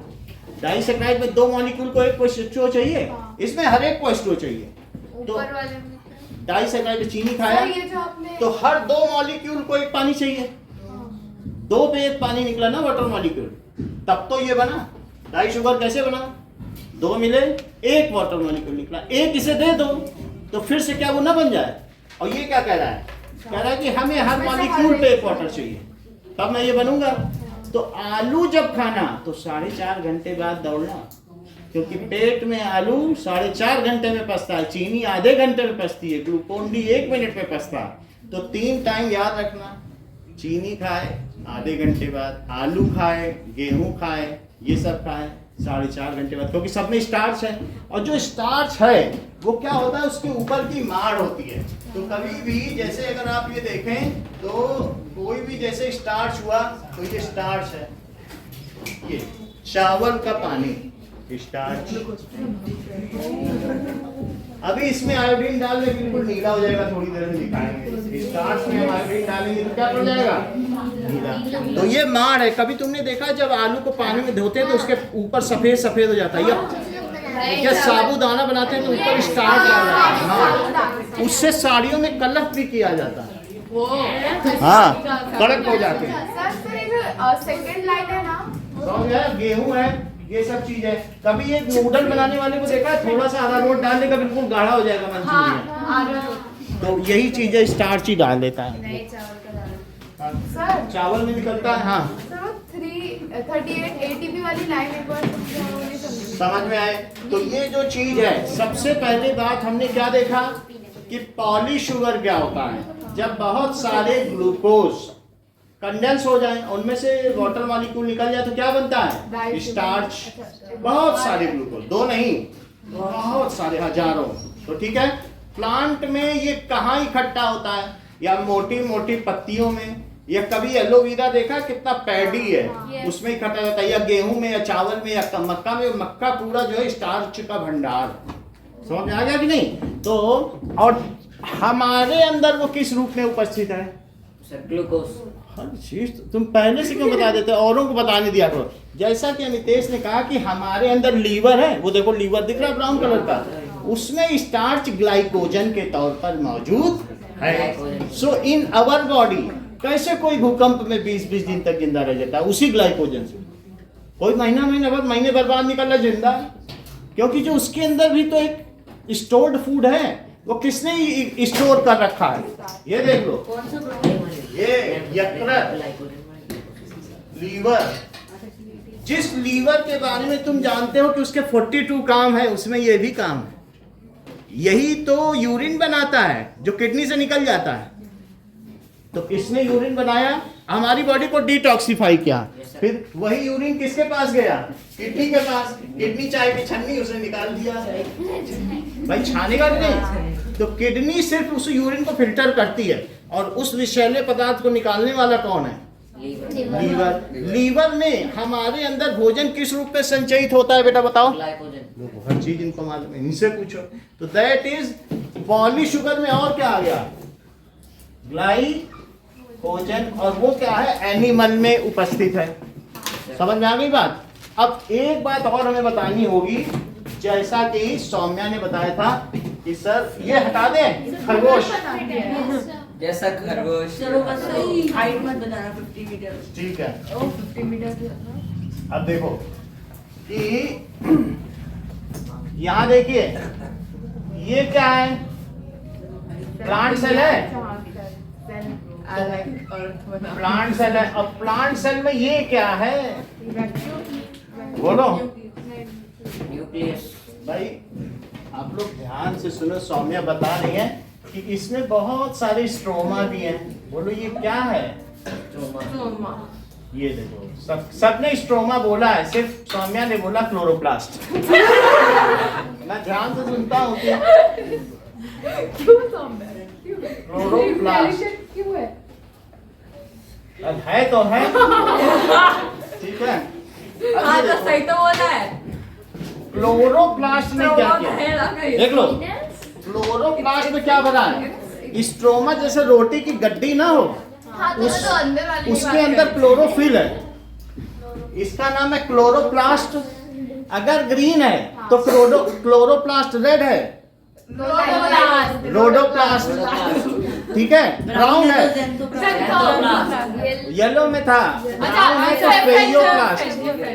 डाइसैकाराइड में 2 मॉलिक्यूल को एक H2O चाहिए, इसमें हर एक को H2O चाहिए। तो डाइसैकाराइड में चीनी खाया तो हर 2 मॉलिक्यूल को एक पानी चाहिए, 2 पे एक पानी निकला ना वाटर मॉलिक्यूल, तब तो ये बना। डाई शुगर कैसे बना? 2 मिले, 1 वाटर मॉलिक्यूल निकला, एक इसे दे दो तो फिर से क्या वो ना बन जाए? और ये क्या कह रहा है? कह रहा है कि हमें हर मॉलिक्यूल पे एक वाटर चाहिए, तब मैं ये बनूंगा। तो आलू जब खाना तो 4.5 घंटे बाद दौड़ना, क्योंकि पेट में आलू 4.5 घंटे में पचता है, चीनी आधे घंटे में पचती है, ग्लूकोन डी 1 मिनट में पचता है। तो 3 टाइम याद रखना, चीनी खाए आधे घंटे बाद, आलू खाए, गेहूं खाए, ये सब खाए 4.5 घंटे बाद, क्योंकि सब में स्टार्च है। और जो स्टार्च है वो क्या होता है? उसके ऊपर की माड़ होती है। तो कभी भी जैसे अगर आप ये देखें तो कोई भी जैसे स्टार्च हुआ, तो ये स्टार्च है, ये चावल का पानी स्टार्च। अभी इसमें आयोडीन डाल दें बिल्कुल नीला हो जाएगा, थोड़ी देर में दिखाएंगे। स्टार्च में हम आयोडीन डालेंगे तो क्या हो जाएगा? नीला। तो ये माड़ है। कभी तुमने देखा जब आलू को पानी में धोते हैं तो उसके ऊपर सफेद सफेद हो जाता है, या साबूदाना बनाते हैं तो ऊपर स्टार्च आ जाता है, उससे साड़ियों में कलर भी किया जाता है, हाँ कड़क हो जाते हैं। सेकंड लाइन है ना, गेहूं है, ये सब चीज है। कभी एक नूडल बनाने वाले को देखा है, थोड़ा सा अरारोट डाल देगा बिल्कुल गाढ़ा हो जाएगा मंचूरियन। तो यही चीज है, स्टार्च ही डाल देता है। सर चावल में निकलता है। हाँ सर वो 38 ATP वाली लाइन एक बार समझ में आए? तो ये जो चीज है, सबसे पहले बात हमने क्या देखा कि पॉली शुगर क्या होता है? जब बहुत सारे ग्लूकोज कंडेंस हो जाए, उनमें से वाटर मॉलिक्यूल निकल जाए तो क्या बनता है? स्टार्च। बहुत सारे ग्लूकोज, 2 नहीं, बहुत सारे, हजारों। तो ठीक है, प्लांट में ये कहाँ इकट्ठा होता है? या मोटी मोटी पत्तियों में, या कभी एलोवेरा देखा कितना पैडी है उसमें इकट्ठा होता है, या गेहूं में, या चावल में, या मक्का में। मक्का पूरा जो है स्टार्च का भंडार। समझ में आ गया कि नहीं? तो और हमारे अंदर वो किस रूप में उपस्थित है? ग्लूकोज। हर चीज तुम पहले से क्यों बता देते हो? औरों को बताने दिया करो। जैसा कि अमितेश ने कहा कि हमारे अंदर लीवर है, वो देखो लीवर दिख रहा है ब्राउन कलर का, उसमें स्टार्च ग्लाइकोजन के तौर पर मौजूद है। सो इन आवर बॉडी कैसे कोई भूकंप में 20-20 दिन तक जिंदा रह जाता है उसी ग्लाइकोजन से? कोई महीने भर बाद निकल रहा जिंदा, क्योंकि जो उसके अंदर भी तो एक स्टोर्ड फूड है, वो किसने स्टोर कर रखा है? ये देख लो, कौन सा प्रोटीन? ये यकृत, लीवर। जिस लीवर के बारे में तुम जानते हो कि उसके 42 काम है, उसमें ये भी काम है। यही तो यूरिन बनाता है जो किडनी से निकल जाता है। तो किसने यूरिन बनाया? हमारी बॉडी को डिटॉक्सिफाई किया, फिर वही यूरिन किसके पास गया? किडनी के पास। किडनी चाय की छन्नी उसने निकाल दिया, भाई छानेगा नहीं। तो किडनी सिर्फ उस यूरिन को फिल्टर करती है, और उस विषैले पदार्थ को निकालने वाला कौन है? लीवर। लीवर में हमारे अंदर भोजन किस रूप में संचयित होता है बेटा बताओ? ग्लाइकोजन। हर चीज इनको मालूम है, इनसे पूछो। तो दैट इज पॉलीशुगर में और क्या आ गया? ग्लाइकोजन। और वो क्या है? एनिमल में उपस्थित है। समझ में आ गई बात? अब एक बात और हमें बतानी होगी, जैसा कि सौम्या ने बताया था कि सर ये हटा दें खरगोश, जैसा खरगोश। चलो बस हाइट मत बताना 50 मीटर। ठीक है। 50 मीटर। अब देखो कि यहाँ देखिए ये क्या है? प्लांट सेल है, प्लांट सेल है। अब प्लांट सेल में ये क्या है? बोलो न्यूक्लियस। भाई, आप लोग ध्यान से सुनो, सौम्या बता रही है कि इसमें बहुत सारे स्ट्रोमा भी हैं। बोलो ये क्या है? ये देखो, सबने स्ट्रोमा बोला है, सिर्फ सौम्या ने बोला क्लोरोप्लास्ट। मैं ध्यान से सुनता हूँ कि क्लोरोप्लास्ट क्यों है? अब है तो है, ठीक है। हाँ तो सही तो बोला है। क्लोरोप्लास्ट में क्या किया? देख लो, क्लोरोप्लास्ट में क्या बना है? स्ट्रोमा जैसे रोटी की गड्डी ना हो, हाँ तो मैं तो अंदर वाले की उसके बात अंदर कर रही क्लोरोफिल है, इसका नाम है क्लोरोप्लास्ट। अगर ग्रीन है तो क्लोरोप्लास्ट रेड है, हूँ। रोडोप्लास्ट, ठीक है। ब्राउन है, येलो में था, ब्राउन है तो फेरियोप्लास्ट।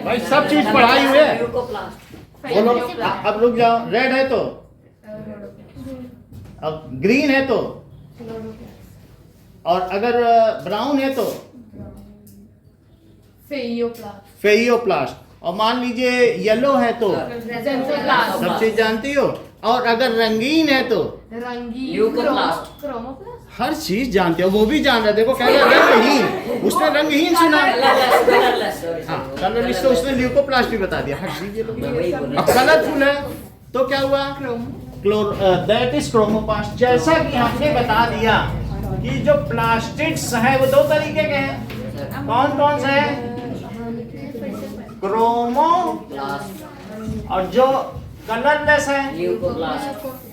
भाई सब चीज पढ़ाई हुई है। बोलो, अब रुक जाओ। रेड है तो, अब ग्रीन है तो, और अगर ब्राउन है तो फेरियोप्लास्ट, और मान लीजिए येलो है तो सब चीज जानती हो, और अगर रंगीन है तो ल्यूकोप्लास्ट। हर चीज जानते हो। वो भी जान रहे, देखो कह रहे रंगहीन, उसने रंगहीन सुना। हाँ, कलरलेस तो उसने ल्यूकोप्लास्ट भी बता दिया। हर चीज ये लोग। अब कलरफुल है तो क्या हुआ? That is chromoplast. जैसा कि हमने बता दिया कि जो प्लास्टिड्स हैं वो दो तरीके के हैं। कौन कौन से हैं? क्रोमोप्लास्ट, और जो कलरलेस है ल्यूकोप्लास्ट।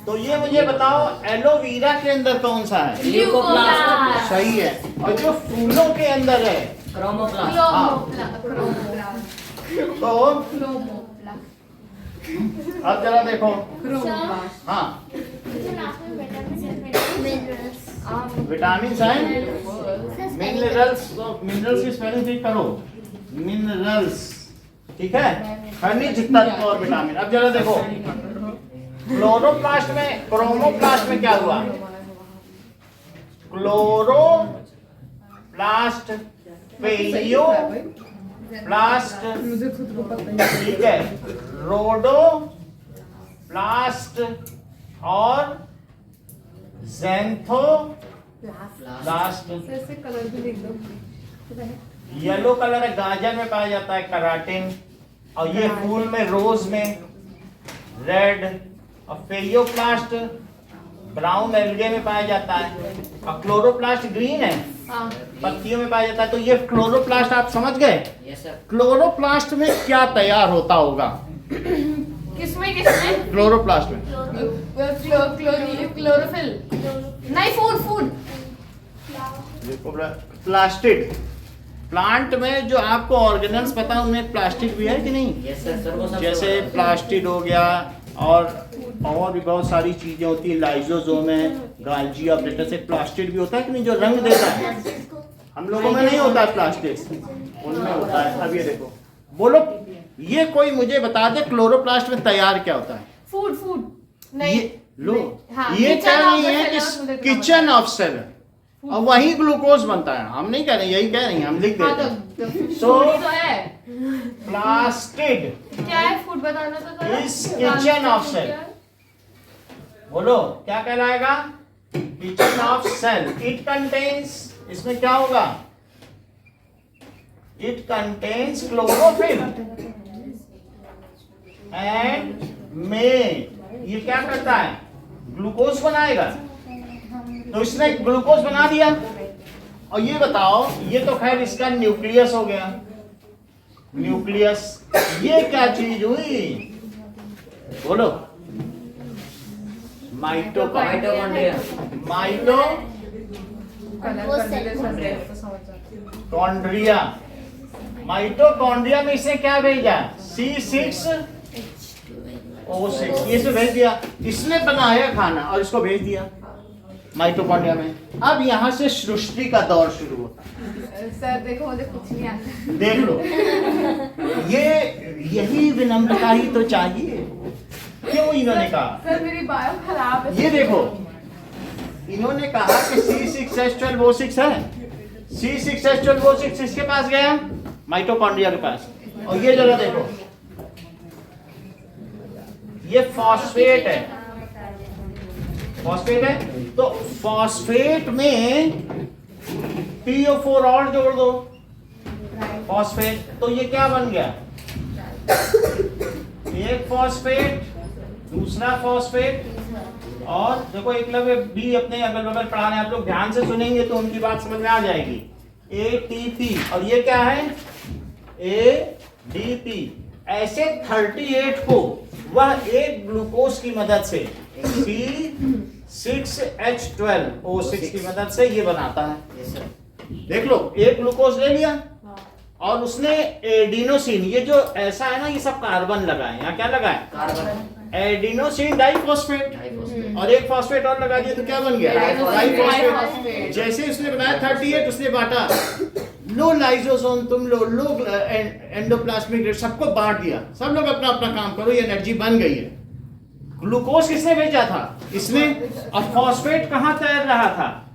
तो ये मुझे बताओ, एलोवेरा के अंदर कौन सा है? ल्यूकोप्लास्ट। सही है। और जो फूलों के अंदर है क्रोमोप्लास्ट। तो अब जरा देखो। हाँ, विटामिन है, मिनरल्स। तो मिनरल्स की स्पेलिंग ठीक करो, मिनरल्स, ठीक है। खनिज तत्व और विटामिन। अब जरा देखो, क्लोरोप्लास्ट में, क्रोमोप्लास्ट में क्या हुआ? क्लोरोप्लास्ट, फेरियोप्लास्ट, ठीक है, रोडोप्लास्ट और ज़ैंथोप्लास्ट। कलर भी लिख दो। येलो कलर है, गाजर में पाया जाता है केराटिन, और ये फूल में, रोज में रेड, और फेरियोप्लास्ट ब्राउन एल्गे में पाया जाता है, और क्लोरोप्लास्ट ग्रीन है, पत्तियों में पाया जाता है। तो ये क्लोरोप्लास्ट आप समझ गए? Yes sir. क्लोरोप्लास्ट में क्या तैयार होता होगा? किसमें क्लोरोप्लास्ट में क्लोरोफिल नहीं, फूड प्लास्टिड। प्लांट में जो आपको ऑर्गेनल्स पता है उनमें प्लास्टिक भी है कि नहीं? यस सर, सर वो सब जैसे प्लास्टिड हो गया, और भी बहुत सारी चीजें होती है, लाइजोसोम है, गाल्जी ऑपरेटस, एक प्लास्टिड भी होता है कि नहीं, जो रंग देता है। हम लोगों में नहीं होता है प्लास्टिक, उनमें होता है। अब ये देखो, बोलो ये कोई मुझे बता दे क्लोरोप्लास्ट में तैयार क्या होता है? फूड फूड नहीं लो हाँ, ये kitchen कह of रही the है cell कि of the kitchen of cell, और वही ग्लूकोज बनता है। हम नहीं कह रहे, यही कह रही हैं, हम लिख हाँ देते तो हैं। फूड So- ही तो है। प्लास्टिड क्या है फूड बताना तो करो। इस किचन ऑफ सेल, बोलो क्या कहलाएगा? Kitchen of cell. It contains, इसमें क्या होगा? इट कंटेन्स क्लोरोफिल एंड में ये क्या करता है? ग्लूकोज बनाएगा। तो इसने ग्लूकोज बना दिया। और ये बताओ, ये तो खैर इसका न्यूक्लियस हो गया। न्यूक्लियस, ये क्या चीज हुई? बोलो। माइटोकॉन्ड्रिया। माइटोकॉन्ड्रिया। माइटोकॉन्ड्रिया में इसने क्या भेजा? C6O6, ये से भेज दिया। इसने बनाया खाना और इसको भेज दिया माइटोकॉन्ड्रिया में। अब यहाँ से सृष्टि का दौर शुरू होता है। सर देखो मुझे कुछ नहीं आता। देख लो, यही विनम्रता ही तो चाहिए। क्यों इन्होंने कहा? सर मेरी बायो खराब है। ये देखो, इन्होंने कहा कि C6H12O6 है। C6H12O6 इसके पास गया, माइटोकॉन्ड्रिया के पास। और ये जरा देखो, ये फॉस्फेट है। फॉस्फेट है तो फॉस्फेट में PO4 और जोड़ दो, फॉस्फेट। तो ये क्या बन गया? एक फॉस्फेट, दूसरा फॉस्फेट। और देखो एकलव्य भी अपने अगल बगल पढ़ाने, आप लोग ध्यान से सुनेंगे तो उनकी बात समझ में आ जाएगी। ATP, और ये क्या है? ADP। ऐसे 38 को वह एक ग्लूकोज की मदद से C6H12O6 की मदद से ये बनाता है। देख लो, एक ग्लूकोज ले लिया और उसने एडिनोसिन, ये जो ऐसा है ना, ये सब कार्बन लगा है। यहाँ क्या लगा है? कार्बन। एडिनोसिन डाइफॉस्फेट, और एक फॉस्फेट और लगा दिया तो क्या बन गया? डाइफॉस्फेट। जैसे उसने बनाया 38, उसने बांटा। लो लाइसोसोम तुम लो एंडोप्लाज्मिक रेट, सबको बांट दिया। सब लोग अपना अपना काम करो, ये एनर्जी बन गई है। ग्लूकोज किसने भेजा था? इसने। और फॉस्फेट कहाँ तैर रहा था?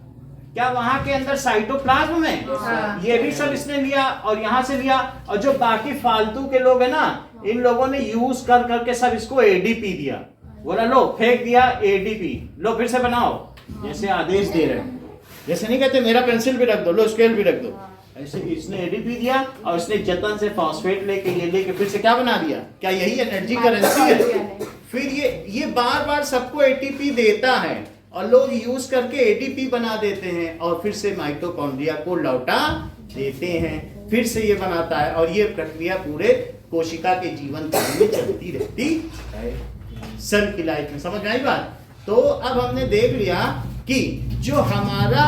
क्या वहां के अंदर साइटोप्लाज्म में? हाँ। ये भी सब इसने लिया और यहाँ से लिया। और जो बाकी फालतू के लोग है ना, इन लोगों ने यूज कर करके सब इसको ADP दिया। बोला लो, फेंक दिया ADP, लो फिर से बनाओ। जैसे आदेश दे रहे हैं, जैसे नहीं कहते मेरा पेंसिल भी रख दो, लो स्केल भी रख दो। ऐसे इसने ADP दिया और इसने जतन से फॉस्फेट लेके ये लेके फिर से क्या बना दिया? क्या यही एनर्जी करेंसी है? फिर ये बार बार सबको ATP देता है और लोग यूज करके ATP बना देते हैं और फिर से माइटोकॉन्ड्रिया को लौटा देते हैं। फिर से ये बनाता है और ये प्रक्रिया पूरे कोशिका के जीवन काल में चलती रहती है, सेल की लाइफ में। समझ में आई बात? तो अब हमने देख लिया कि जो हमारा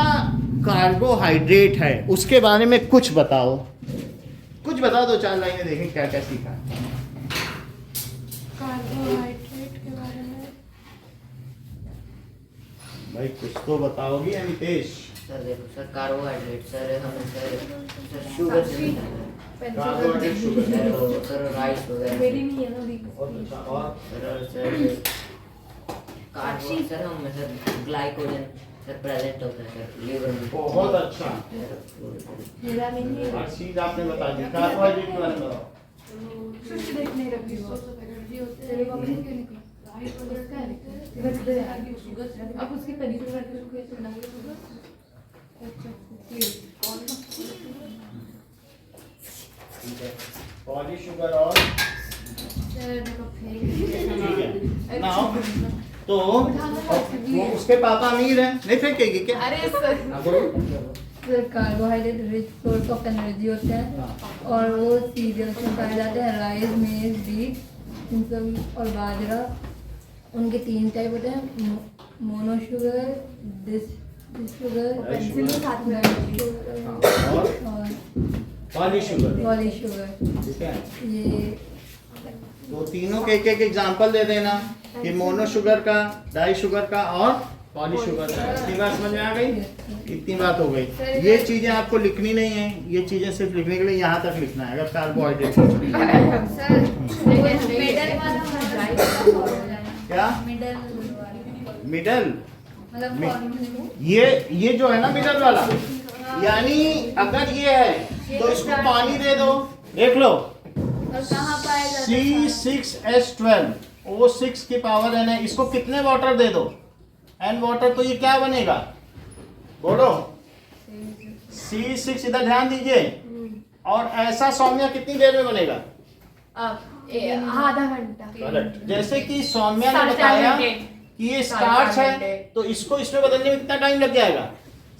कार्बोहाइड्रेट है उसके बारे में कुछ बताओ, कुछ बता दो, 4 लाइनें देखें क्या क्या सीखा। कार्बोहाइड्रेट के बारे में भाई कुछ तो बताओगी अमितेश। सर देखो सर, कार्बोहाइड्रेट सर, हमें सर शुगर से मिलता है। कार्बोहाइड्रेट, शुगर, सर राइस वगैरह। मेरी नहीं है ना बहुत अच्छा। और सर कार्बो सर हम सर ग्लाइकोजन सर प्रेजेंट होता है सर लीवर में। बहुत अच्छा, मेरा नहीं है। हर चीज आपने बता दी। कार्बोहाइड्रेट के बारे में बताओ। कुछ देखने रखी हो एनर्जी होती है, क्यों निकला अब उसकी पनीर में रख के तो डाल दो। अच्छा पॉली शुगर और ठीक है। नाउ तो वो उसके पापा अमीर हैं, नहीं फेंकेगी क्या? अरे sir sir carbohydrate rich source of energy होता है और वो सीरियल्स में पाए जाते हैं, राइस, मेज, व्हीट, इन सब और बाजरा। उनके 3 टाइप होते हैं, मोनो शुगर, डिस शुगर, पेंसिल के साथ में और और पॉली शुगर। Poly sugar. ठीक है, ये तो तीनों के एक एग्जांपल दे देना कि मोनो शुगर का, डाई शुगर का और पॉली शुगर है। इतनी बात समझ में आ गई? इतनी बात हो गई। ये चीजें आपको लिखनी नहीं है, ये चीजें सिर्फ लिखने के लिए यहाँ तक लिखना है। अगर कार्बोहाइड्रेट सर मिडल वाला क्या मिडल, मतलब ये जो है ना मिडल वाला, यानी अगर ये है तो इसको पानी दे दो। देख लो और कहाँ पाया जाता है? C6H12 O6 की पावर n है, इसको कितने वाटर दे दो? n वाटर, तो ये क्या बनेगा बोलो? C6, इधर ध्यान दीजिए। और ऐसा सौम्या कितनी देर में बनेगा? आधा घंटा। करेक्ट। जैसे कि सौम्या ने बताया कि ये स्टार्च है, तो इसको इसमें बदलने में कितना टाइम लग जाएगा?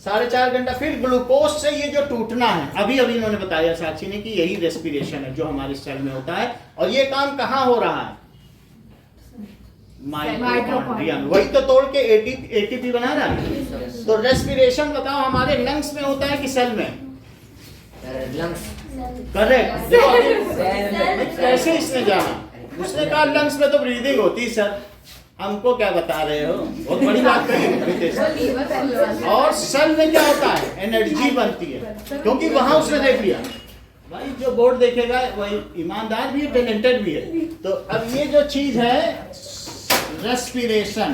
4.5 घंटा। फिर ग्लूकोज से ये जो टूटना है, अभी अभी इन्होंने बताया साक्षी ने कि यही रेस्पिरेशन है जो हमारे सेल में होता है। और ये काम कहाँ हो रहा है? माइटोकॉन्ड्रिया में। वही तो तोड़ के एटीपी बना रहा है। तो रेस्पिरेशन बताओ हमारे लंग्स में होता है कि सेल में? लंग्स। करेक्ट। देखो कैसे इसने जाना, उसने कहा लंग्स में तो ब्रीदिंग होती है सर। हमको क्या बता रहे हो, बहुत बड़ी बात कही। और सेल में क्या होता है? एनर्जी बनती है, क्योंकि वहां उसने देख लिया। भाई जो बोर्ड देखेगा वही ईमानदार भी है, टैलेंटेड भी है। तो अब ये जो चीज है रेस्पिरेशन,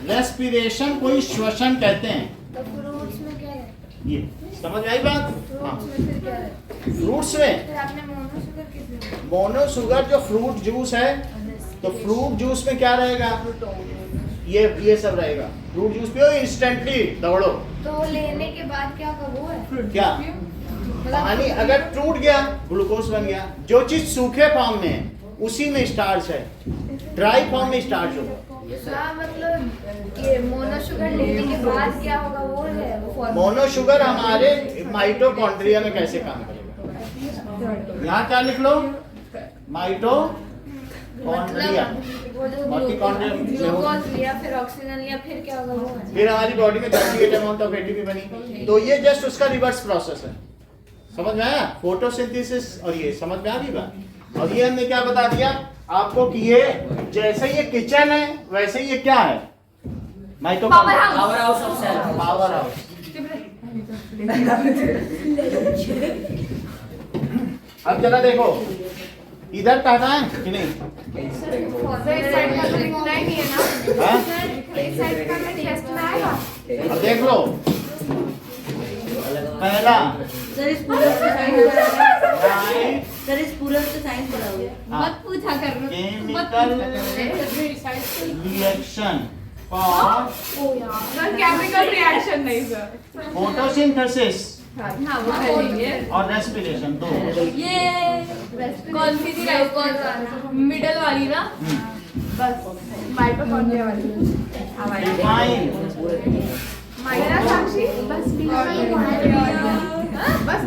रेस्पिरेशन कोई श्वसन कहते हैं। तो फ्रूट्स में क्या है? ये समझ आई बात? फ्रूट्स में फिर क्या है? फ्रूट्स में फिर आपने मोनो शुगर किस में? मोनो शुगर जो फ्रूट जूस है, तो फ्रूट जूस में क्या रहेगा? ये सब रहेगा। फ्रूट जूस पियो इंस्टेंटली, दौड़ो। तो लेने के बाद क्या होगा वो है? क्या पानी अगर टूट गया ग्लूकोज बन गया। जो चीज सूखे फॉर्म में है उसी में स्टार्च है, ड्राई फॉर्म में स्टार्च होगा। हाँ, मतलब ये मोनो शुगर लेने के बाद क्या होगा वो है वो फॉर्म। मोनो शुगर हमारे माइटोकॉन्ड्रिया में कैसे काम करेगा? यहाँ क्या लिख लो? माइटोकॉन्ड्रिया। वो जो माइटोकॉन्ड्रिया ग्लूकोज लिया फिर ऑक्सीजन लिया फिर क्या होगा वो है? फिर हमारी बॉडी में 38 अमाउंट ऑफ एटीपी बनी। तो ये जस्ट उसका रिवर्स प्रोसेस है। समझ में आया? फोटोसिंथेसिस और ये समझ में आ गई बात। और ये हमने क्या बता दिया आपको कि ये जैसे ये किचन है वैसे ये क्या है? Mitochondria, power house of cell. Power house. अब जरा देखो इधर कहना है कि नहीं? हाँ? अब देख लो पहला सर इस पूरा राइट सर इस पूरा से साइंस पढ़ा हुआ मत पूछा कर chemical reaction for sir chemical reaction नहीं सर। फोटोसिंथेसिस हाँ वो करेंगे। और रेस्पिरेशन दो। ये कौन सी थी गाइस? कौन मिडल वाली ना? बस माइटोकॉन्ड्रिया वाली। फाइन मेरा साक्षी बस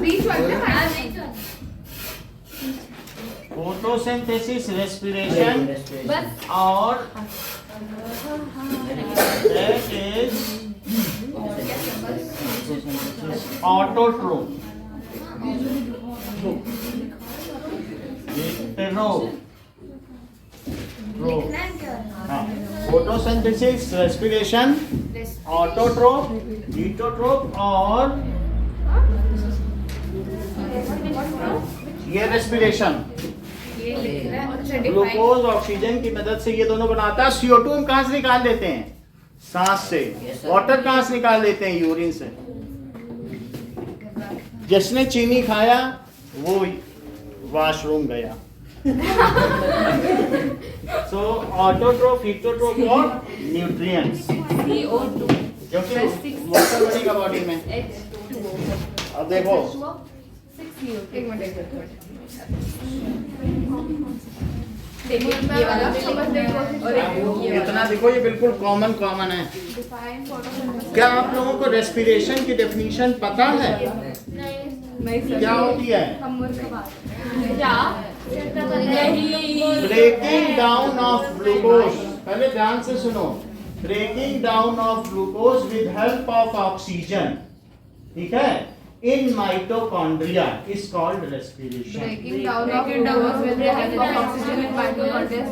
बीच वाली फोटोसिंथेसिस, रेस्पिरेशन बस। और that is autotroph, लिखना है क्या? फोटोसिंथेसिस, रेस्पिरेशन, ऑटोट्रोफ, हीटोट्रोफ और ये रेस्पिरेशन। ग्लूकोज ऑक्सीजन की मदद से ये दोनों बनाता है। CO2 हम कहाँ से निकाल लेते हैं? सांस से। वाटर कहाँ से निकाल लेते हैं? यूरिन से। जिसने चीनी खाया वो वॉशरूम गया। सो ऑटोट्रोफ, हीटोट्रोफ और न्यूट्रिएंट्स, CO2 क्योंकि वाटर बनेगा बॉडी में। अब देखो 6CO2 एक मिनट देखिए ये वाला समझ देखो और ये इतना देखो, ये बिल्कुल कॉमन है। क्या आप लोगों को रेस्पिरेशन की डेफिनेशन पता है? नहीं सर। क्या होती है? हम मूर्ख बात क्या ब्रेकिंग डाउन ऑफ ग्लूकोज। पहले ध्यान से सुनो। Breaking down of glucose with help of oxygen, ठीक है, in mitochondria is called respiration. breaking down of glucose with the help of oxygen in mitochondria.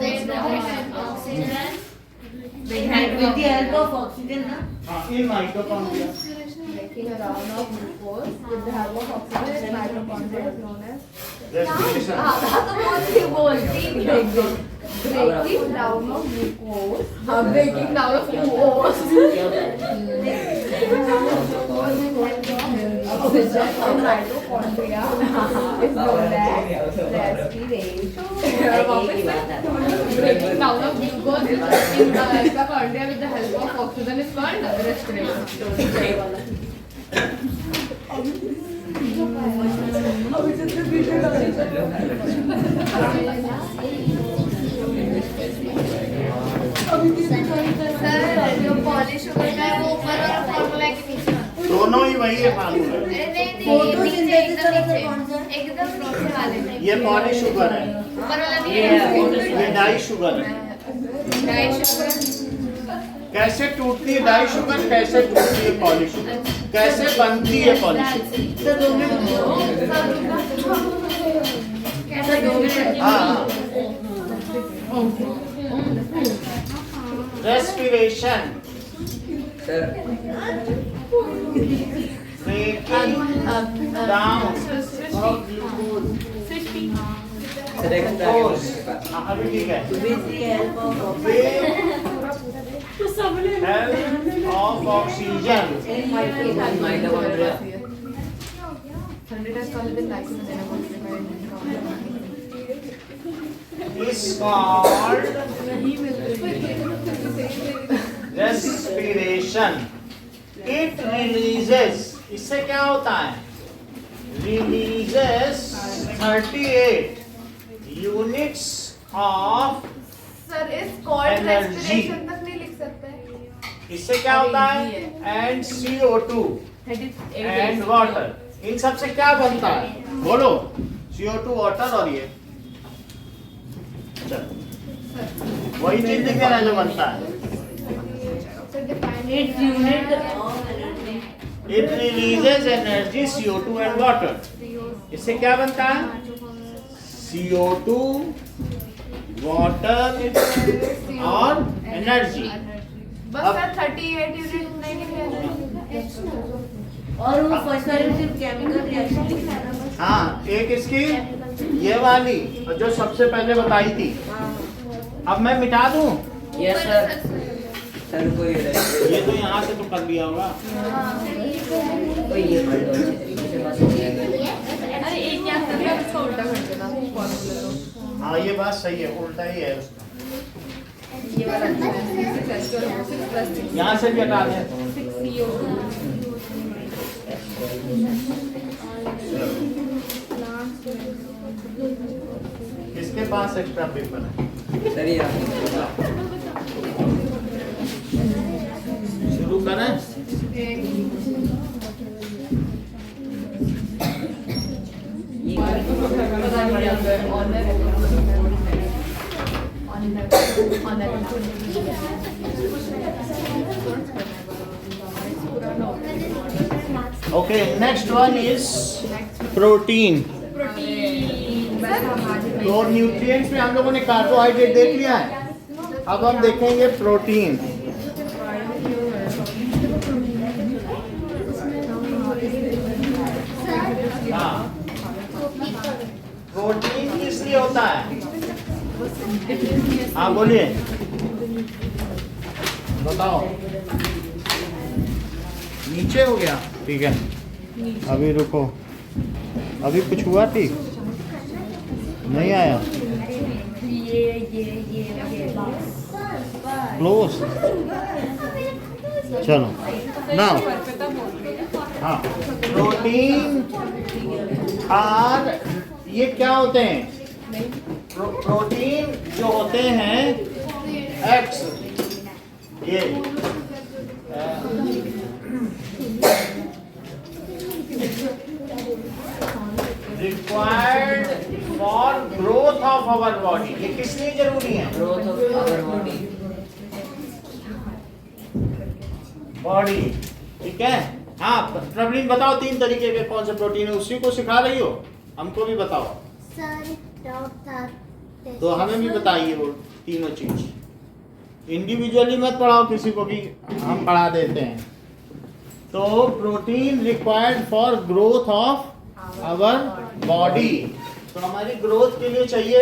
with the help of oxygen ना हाँ in mitochondria Making a round of glucose with the help of oxygen, mitochondria is known as respiration breaking down of glucose. Breaking down of glucose. Oxygen from mitochondria is known as respiration. Breaking down of glucose in mitochondria with the help of oxygen is called respiration. Sir जो पॉलिश शुगर का है वो ऊपर वाला फॉर्मूला है कि नीचे? दोनों ही वही है फार्मूला। एकदम नीचे वाले में। ये पॉलिश शुगर है, ऊपर वाला नहीं है। ये डाई शुगर है। डाई शुगर कैसे टूटती है डाई शुगर, कैसे टूटती है पॉलिश शुगर, कैसे बनती है पॉलिश शुगर? हाँ respiration sir breaking down of glucose sir extra हाँ अभी ठीक है with the help of help of oxygen mitochondria is called respiration. It releases, इससे क्या होता है? Releases 38 units of सर इस कॉल्ड Energy. रेस्पिरेशन तक नहीं लिख सकते? इससे क्या होता है? And CO2 and water. इन सब से क्या बनता है? बोलो CO2 वाटर और ये वही चीज दिखे ना जो बनता है। its unit of energy It releases energy CO2 and water. इससे क्या बनता है? CO2 वाटर और एनर्जी। बस सर 38 यूनिट नहीं लिखे और वो फर्स्ट वाले सिर्फ केमिकल रिएक्शन लिखा है ना हाँ एक इसकी ये वाली जो सबसे पहले बताई थी। अब मैं मिटा दूं? यस सर सर कोई ये तो यहाँ से तो कर दिया होगा। कोई ये पढ़ लो इसके पास हो जाएगा। अरे एक याद कर लिया उसका उल्टा कर देना फॉर्मूला तो हाँ ये बात सही है, उल्टा ही है उसका। ये वाला 6 यहाँ से भी हटा दें। किसके पास एक्स्ट्रा पेपर है? सर ये शुरू करें? Okay, next one is protein. तो न्यूट्रिएंट्स में हम लोगों ने कार्बोहाइड्रेट देख लिया है, अब हम देखेंगे प्रोटीन। हाँ प्रोटीन किस लिए होता है? हाँ बोलिए बताओ। नीचे हो गया, ठीक है अभी रुको, अभी कुछ हुआ ठीक नहीं आया। क्लोज चलो नाउ हाँ प्रोटीन और ये क्या होते हैं? प्रोटीन जो होते हैं एक्स ये required for growth of our body. ये किस लिए जरूरी है? Growth of our body body, ठीक है। हाँ प्रवीण बताओ 3 तरीके के कौन से प्रोटीन है, उसी को सिखा रही हो, हमको भी बताओ। सर डाउट था तो हमें भी बताइए वो तीनों चीज। इंडिविजुअली मत पढ़ाओ किसी को कि हम पढ़ा देते हैं। तो protein required for growth of our body, तो हमारी ग्रोथ के लिए चाहिए।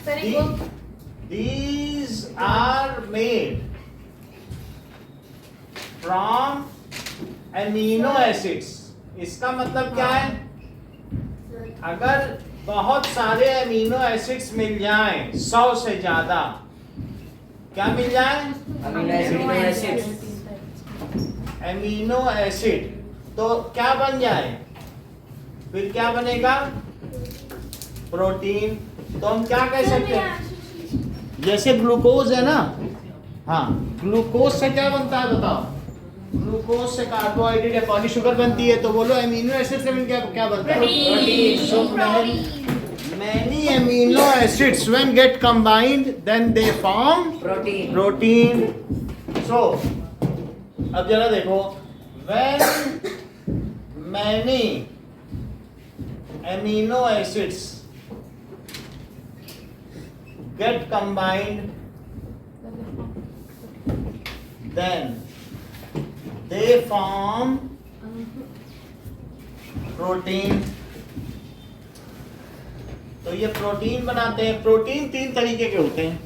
सर एक वो These are made from amino acids। इसका मतलब क्या है? अगर बहुत सारे अमीनो एसिड्स मिल जाएं, 100 से ज्यादा, क्या मिल जाए? अमीनो एसिड, तो क्या बन जाए? फिर क्या बनेगा? प्रोटीन। तो हम क्या कह सकते हैं? जैसे ग्लूकोज है ना, हाँ, ग्लूकोज से क्या बनता है बताओ? ग्लूकोज से कार्बोहाइड्रेट या पॉलीशुगर बनती है, तो बोलो अमीनो एसिड से मिलकर क्या बनता है? Protein. Many amino acids when get combined then they form protein। So अब जरा देखो, when many amino acids get combined then they form protein। तो ये प्रोटीन बनाते हैं। प्रोटीन 3 तरीके के होते हैं,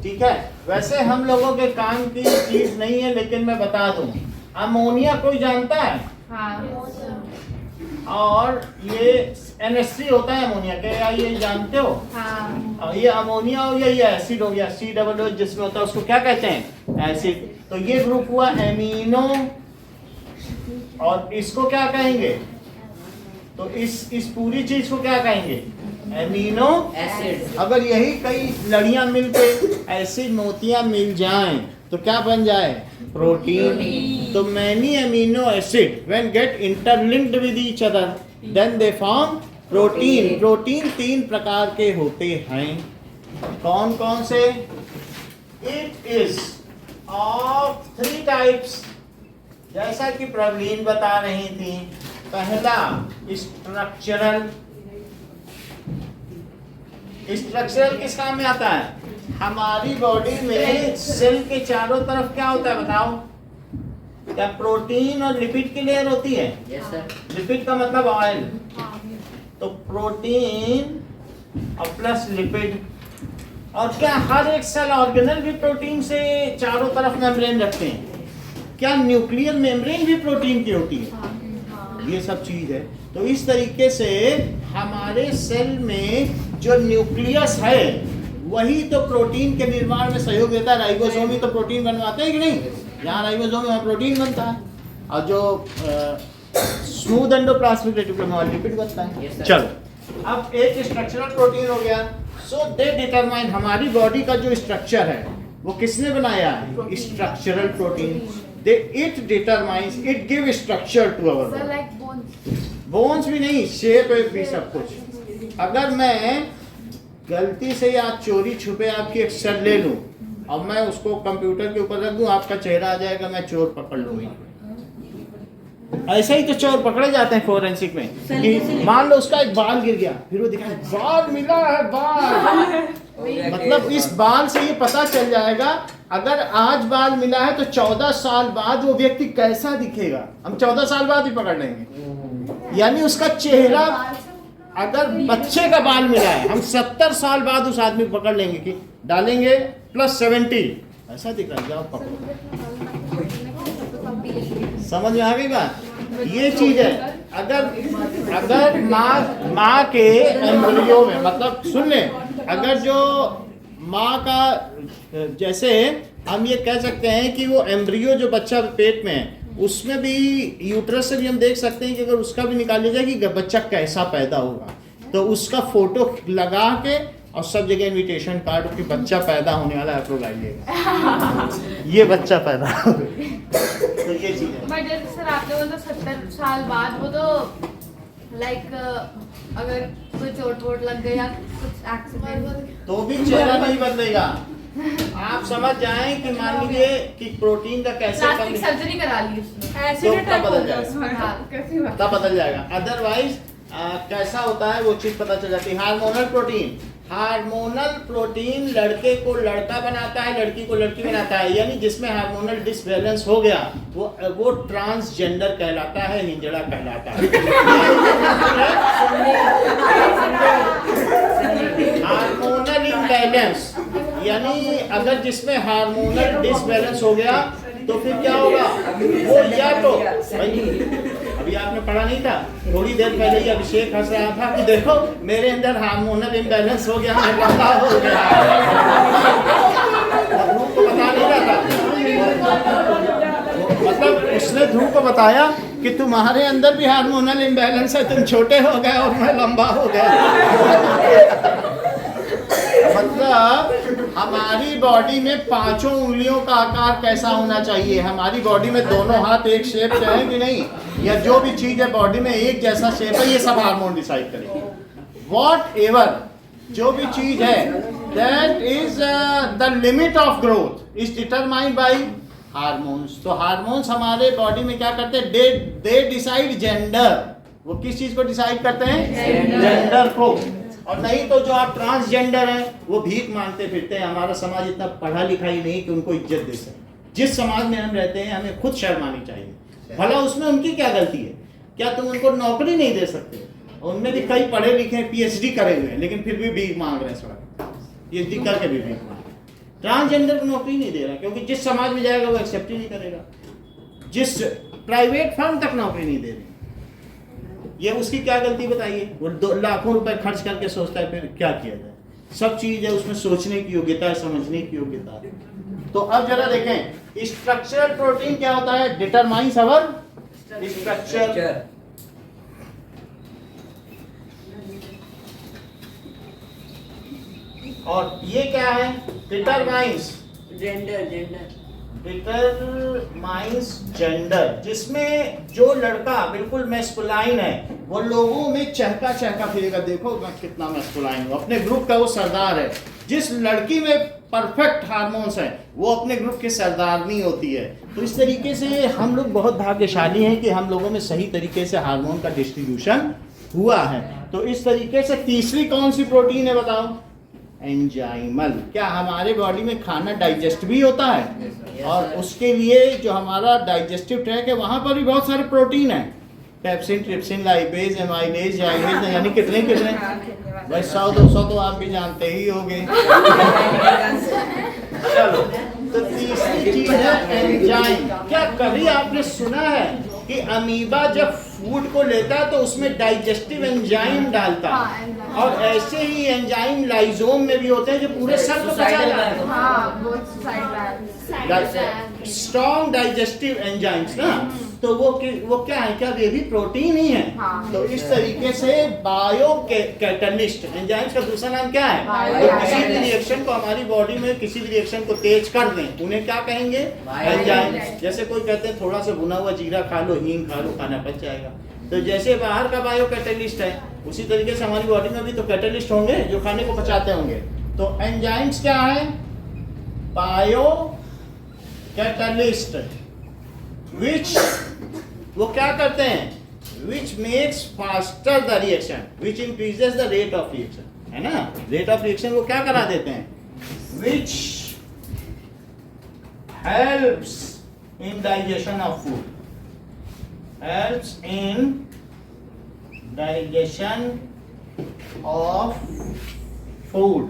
ठीक है। वैसे हम लोगों के काम की चीज नहीं है, लेकिन मैं बता दूं, अमोनिया कोई जानता है? हाँ। और ये NH3 होता है अमोनिया के, या ये जानते हो? हाँ। और ये अमोनिया हो गया, ये एसिड हो गया, C जिसमें होता है उसको क्या कहते हैं? एसिड। तो ये ग्रुप हुआ एमिनो, और इसको क्या कहेंगे? तो इस पूरी चीज को क्या कहेंगे? Amino acid. अगर यही कई लड़ियां मिलके एसिड मोतियां मिल जाएं तो क्या बन जाए? प्रोटीन। तो many amino acid when get interlinked with each other then they form protein. Protein 3 प्रकार के होते हैं। कौन कौन से? इट इज ऑफ 3 टाइप्स, जैसा कि प्रवीण बता रही थी। पहला स्ट्रक्चरल। स्ट्रक्चरल किस काम में आता है? हमारी बॉडी में सेल के चारों तरफ क्या होता है बताओ? क्या प्रोटीन और लिपिड की लेयर होती है? Yes sir. लिपिड का मतलब ऑयल, तो प्रोटीन और प्लस लिपिड। और क्या हर एक सेल ऑर्गेनल भी प्रोटीन से चारों तरफ मेम्ब्रेन रखते हैं? क्या न्यूक्लियर मेम्ब्रेन भी प्रोटीन की होती है? ये सब चीज है। तो इस तरीके से हमारे सेल में जो न्यूक्लियस है वही तो प्रोटीन के निर्माण में सहयोग देता है। राइबोसोम ही तो प्रोटीन बनवाते हैं कि नहीं? यहाँ राइबोसोम में प्रोटीन बनता है, और जो स्मूथ एंडोप्लाज्मिक रेटिकुलम में लिपिड बनता है। Yes, sir। चलो, अब एक स्ट्रक्चरल प्रोटीन हो गया। सो दे डिटरमाइन, हमारी बॉडी का जो स्ट्रक्चर है वो किसने बनाया है? Structural protein. It determines, it gives structure to our sir body। Like bones. Bones भी नहीं, शेप भी सब कुछ। अगर मैं गलती से या चोरी छुपे आपकी एक सेल ले लूं और मैं उसको कंप्यूटर के ऊपर रख दूं, आपका चेहरा आ जाएगा, मैं चोर पकड़ लूंगी। ऐसे ही तो चोर पकड़े जाते हैं फोरेंसिक में कि मान लो उसका एक बाल गिर गया, फिर वो दिखाए बाल मिला है, बाल। मतलब इस बाल से ये पता चल जाएगा, अगर आज बाल मिला है तो 14 साल बाद वो व्यक्ति कैसा दिखेगा, हम 14 साल बाद ही पकड़ लेंगे। यानी उसका चेहरा, अगर बच्चे का बाल मिला है, हम 70 साल बाद उस आदमी को पकड़ लेंगे कि डालेंगे +70, ऐसा दिख रहा है, जाओ पकड़ो। समझ में आ गई बात? ये चीज है। अगर माँ के एम्ब्रियो में, मतलब सुन ले, अगर जो माँ का, जैसे हम ये कह सकते हैं कि वो एम्ब्रियो जो बच्चा पेट में है, उसमें भी यूट्रस से भी हम देख सकते हैं कि अगर उसका भी निकाल लिया जाए कि बच्चा कैसा पैदा होगा, तो उसका फोटो लगा के और सब जगह इनविटेशन कार्ड कि बच्चा पैदा होने वाला है, अप्रूव आइएगा, ये बच्चा पैदा हो गया। तो ये चीज है। बट जैसे सर आपने बोला 70 साल बाद, वो तो लाइक अगर कोई चोट वोट लग गई या कुछ एक्सीडेंट तो भी चेहरा नहीं बदलेगा। आप समझ जाएं कि मान लीजिए कि प्रोटीन का कैसे प्लास्टिक सर्जरी करा ली उसने, तो तब बदल जाएगा, हाँ, तब बदल जाएगा। अदरवाइज कैसा होता है वो चीज पता चल जाती है। हार्मोनल प्रोटीन, हार्मोनल प्रोटीन लड़के को लड़का बनाता है, लड़की को लड़की बनाता है, यानी जिसमें हार्मोनल डिसबैलेंस हो गया वो ट्रांसजेंडर कहलाता है, हिंजड़ा कहलाता है। हार्मोनल इम्बैलेंस यानी अगर जिसमें हार्मोनल डिसबैलेंस हो गया तो फिर क्या होगा, वो या तो अभी आपने पढ़ा नहीं था, थोड़ी देर पहले ही अभिषेक हंस रहा था कि देखो मेरे अंदर हार्मोनल इम्बैलेंस हो गया, मैं लंबा हो गया। ध्रुव को बता नहीं रहा था, मतलब उसने ध्रुव को बताया कि तुम्हारे अंदर भी हार्मोनल इम्बैलेंस है, तुम छोटे हो गए और मैं लंबा हो गया। मतलब हमारी बॉडी में 5 उंगलियों का आकार कैसा होना चाहिए, हमारी बॉडी में दोनों हाथ एक शेप के हैं कि नहीं, या जो भी चीज है बॉडी में एक जैसा शेप है, ये सब हार्मोन डिसाइड करेंगे। वॉट एवर जो भी चीज है that is the limit of growth is determined by hormones. तो हार्मोन्स हमारे बॉडी में क्या करते हैं, दे डिसाइड जेंडर। वो किस चीज को डिसाइड करते हैं, जेंडर को। और नहीं तो जो आप ट्रांसजेंडर हैं वो भीख मांगते फिरते हैं। हमारा समाज इतना पढ़ा लिखा ही नहीं कि उनको इज्जत दे सके। जिस समाज में हम रहते हैं हमें खुद शर्म आनी चाहिए। भला उसमें उनकी क्या गलती है, क्या तुम उनको नौकरी नहीं दे सकते? उनमें भी कई पढ़े लिखे पीएचडी करे हुए हैं लेकिन फिर भी भीख मांग रहे हैं, सड़क पीएचडी करके भी भीख मांग रहे हैं। ट्रांसजेंडर को नौकरी नहीं दे रहा क्योंकि जिस समाज में जाएगा वो एक्सेप्ट ही नहीं करेगा। जिस प्राइवेट फर्म तक नौकरी नहीं दे रही, ये उसकी क्या गलती बताइए? वो लाखों रुपए खर्च करके सोचता है फिर क्या किया जाए। सब चीज है उसमें, सोचने की योग्यता है, समझने की योग्यता है। तो अब जरा देखें स्ट्रक्चरल प्रोटीन क्या होता है, डिटरमाइंस अवर स्ट्रक्चर। और ये क्या है, डिटरमाइंस डिटरमाइंस जेंडर, जिसमें जो लड़का बिल्कुल मैस्कुलाइन है वो लोगों में चहका चहका फिरेगा, देखो मैं कितना मैस्कुलाइन हूँ, अपने ग्रुप का वो सरदार है। जिस लड़की में परफेक्ट हार्मोन्स हैं वो अपने ग्रुप की सरदारनी होती है। तो इस तरीके से हम लोग बहुत भाग्यशाली हैं कि हम लोगों में सही तरीके से हार्मोन का डिस्ट्रीब्यूशन हुआ है। तो इस तरीके से तीसरी कौन सी प्रोटीन है बताओ, एंजाइमल। क्या हमारे बॉडी में खाना डाइजेस्ट भी होता है? और उसके लिए जो हमारा डाइजेस्टिव ट्रैक है वहां पर भी बहुत सारे प्रोटीन है, पेप्सिन, ट्रिप्सिन, लाइपेज, एमाइलेज, जाइलेज, यानी कितने कितने भाई 100-200 तो आप भी जानते ही होंगे। चलो, तो तीसरी चीज है एंजाइम। क्या कभी आपने सुना है कि अमीबा जब फूड को लेता है तो उसमें डाइजेस्टिव एंजाइम डालता है? और ऐसे ही एंजाइम लाइजोम में भी होते हैं जो पूरे सर को पचा जाते हैं, स्ट्रॉन्ग डाइजेस्टिव एंजाइम्स ना। तो वो क्या है, क्या ये भी प्रोटीन ही है? तो इस तरीके से बायो कैटलिस्ट, एंजाइम्स का दूसरा नाम क्या है? तो किसी भी रिएक्शन को हमारी बॉडी में किसी भी रिएक्शन को तेज कर दें उन्हें क्या कहेंगे, एंजाइम्स। जैसे कोई कहते हैं थोड़ा सा भुना हुआ जीरा खा लो, हींग खा लो, खाना पच जाएगा। तो जैसे बाहर का बायो कैटलिस्ट है उसी तरीके से हमारी बॉडी में भी तो कैटलिस्ट होंगे जो खाने को पचाते होंगे। तो एंजाइम्स क्या है, बायो कैटलिस्ट, विच वो क्या करते हैं, which makes faster the reaction, which increases the rate of reaction, है ना। रेट ऑफ रिएक्शन वो क्या करा देते हैं, which helps in digestion of food, helps in digestion of food।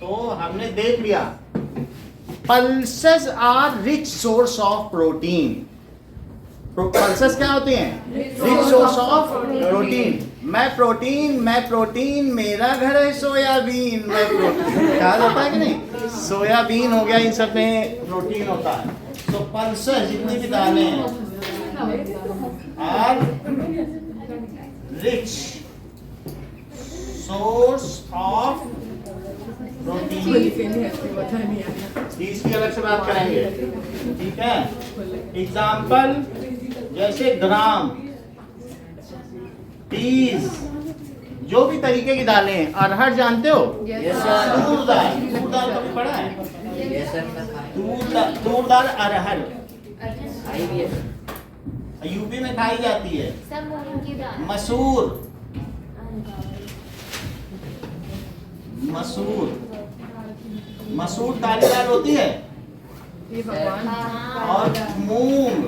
तो हमने देख लिया pulses are rich source of protein। pulses क्या होती हैं, rich source of protein। मैं प्रोटीन, मेरा घर है सोयाबीन, मैं प्रोटीन कहा जाता है कि नहीं, सोयाबीन हो गया, इन सब में प्रोटीन होता है। तो पल्सेस जितनी भी दालें हैं are rich source of protein। इसकी अलग से बात करेंगे, ठीक है। एग्जाम्पल जैसे ग्राम, पीस, जो भी तरीके की दालें हैं। अरहर जानते हो, तूर दाल कभी पढ़ा है? तूर दाल अरहर यूपी में खाई जाती है। मसूर, मसूर दाल दाल होती है, और मूंग।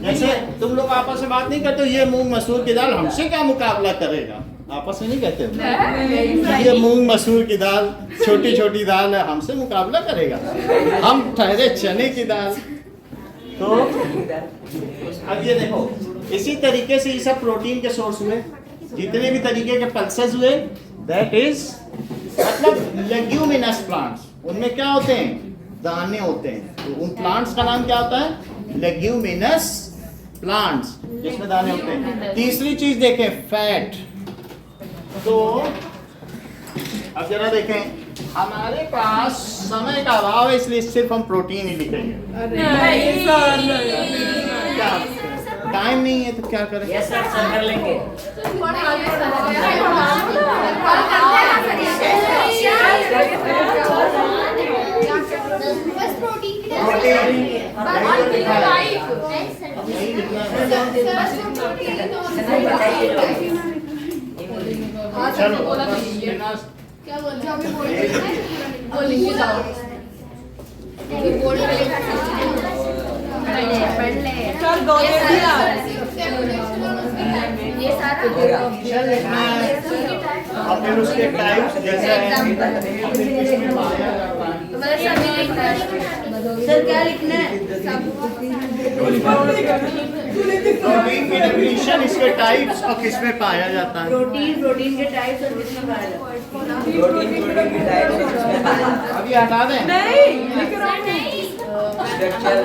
जैसे तुम लोग आपस में बात नहीं करते हो, ये मूंग मसूर की दाल हमसे क्या मुकाबला करेगा, आपस में नहीं कहते हो? ये मूंग मसूर की दाल छोटी छोटी दाल है, हमसे मुकाबला करेगा, हम ठहरे चने की दाल। तो अब ये देखो, इसी तरीके से ये सब प्रोटीन के सोर्स हुए, जितने भी तरीके के पल्सेस हुए, दैट इज मतलब लेग्यूमिनस प्लांट्स। उनमें क्या होते हैं, दाने होते हैं। तो उन प्लांट्स का नाम क्या होता है, लेग्यूमिनस प्लांट्स, जिसमें दाने होते हैं। तीसरी चीज देखें, फैट। तो अब जरा देखें, हमारे पास समय का अभाव है, इसलिए सिर्फ हम प्रोटीन ही लिखेंगे। क्या टाइम नहीं है तो क्या करें? यस सर, सर कर लेंगे। बस प्रोटीन की चलो क्या बोल रहे अभी बोल रहे हैं, बोलेंगे जाओ बोल रहे पढ़ ले सर दो दे दिया। ये सारा ऑप्शन लिखना है, और फिर उसके टाइप्स जैसे इसमें पाया जाता है। सर क्या लिखना है? प्रोटीन की डेफिनेशन, इसके टाइप्स और किसमें पाया जाता है। प्रोटीन के टाइप्स और किसमें पाया जाता है? प्रोटीन की डाइट अभी हटा दें। स्ट्रक्चर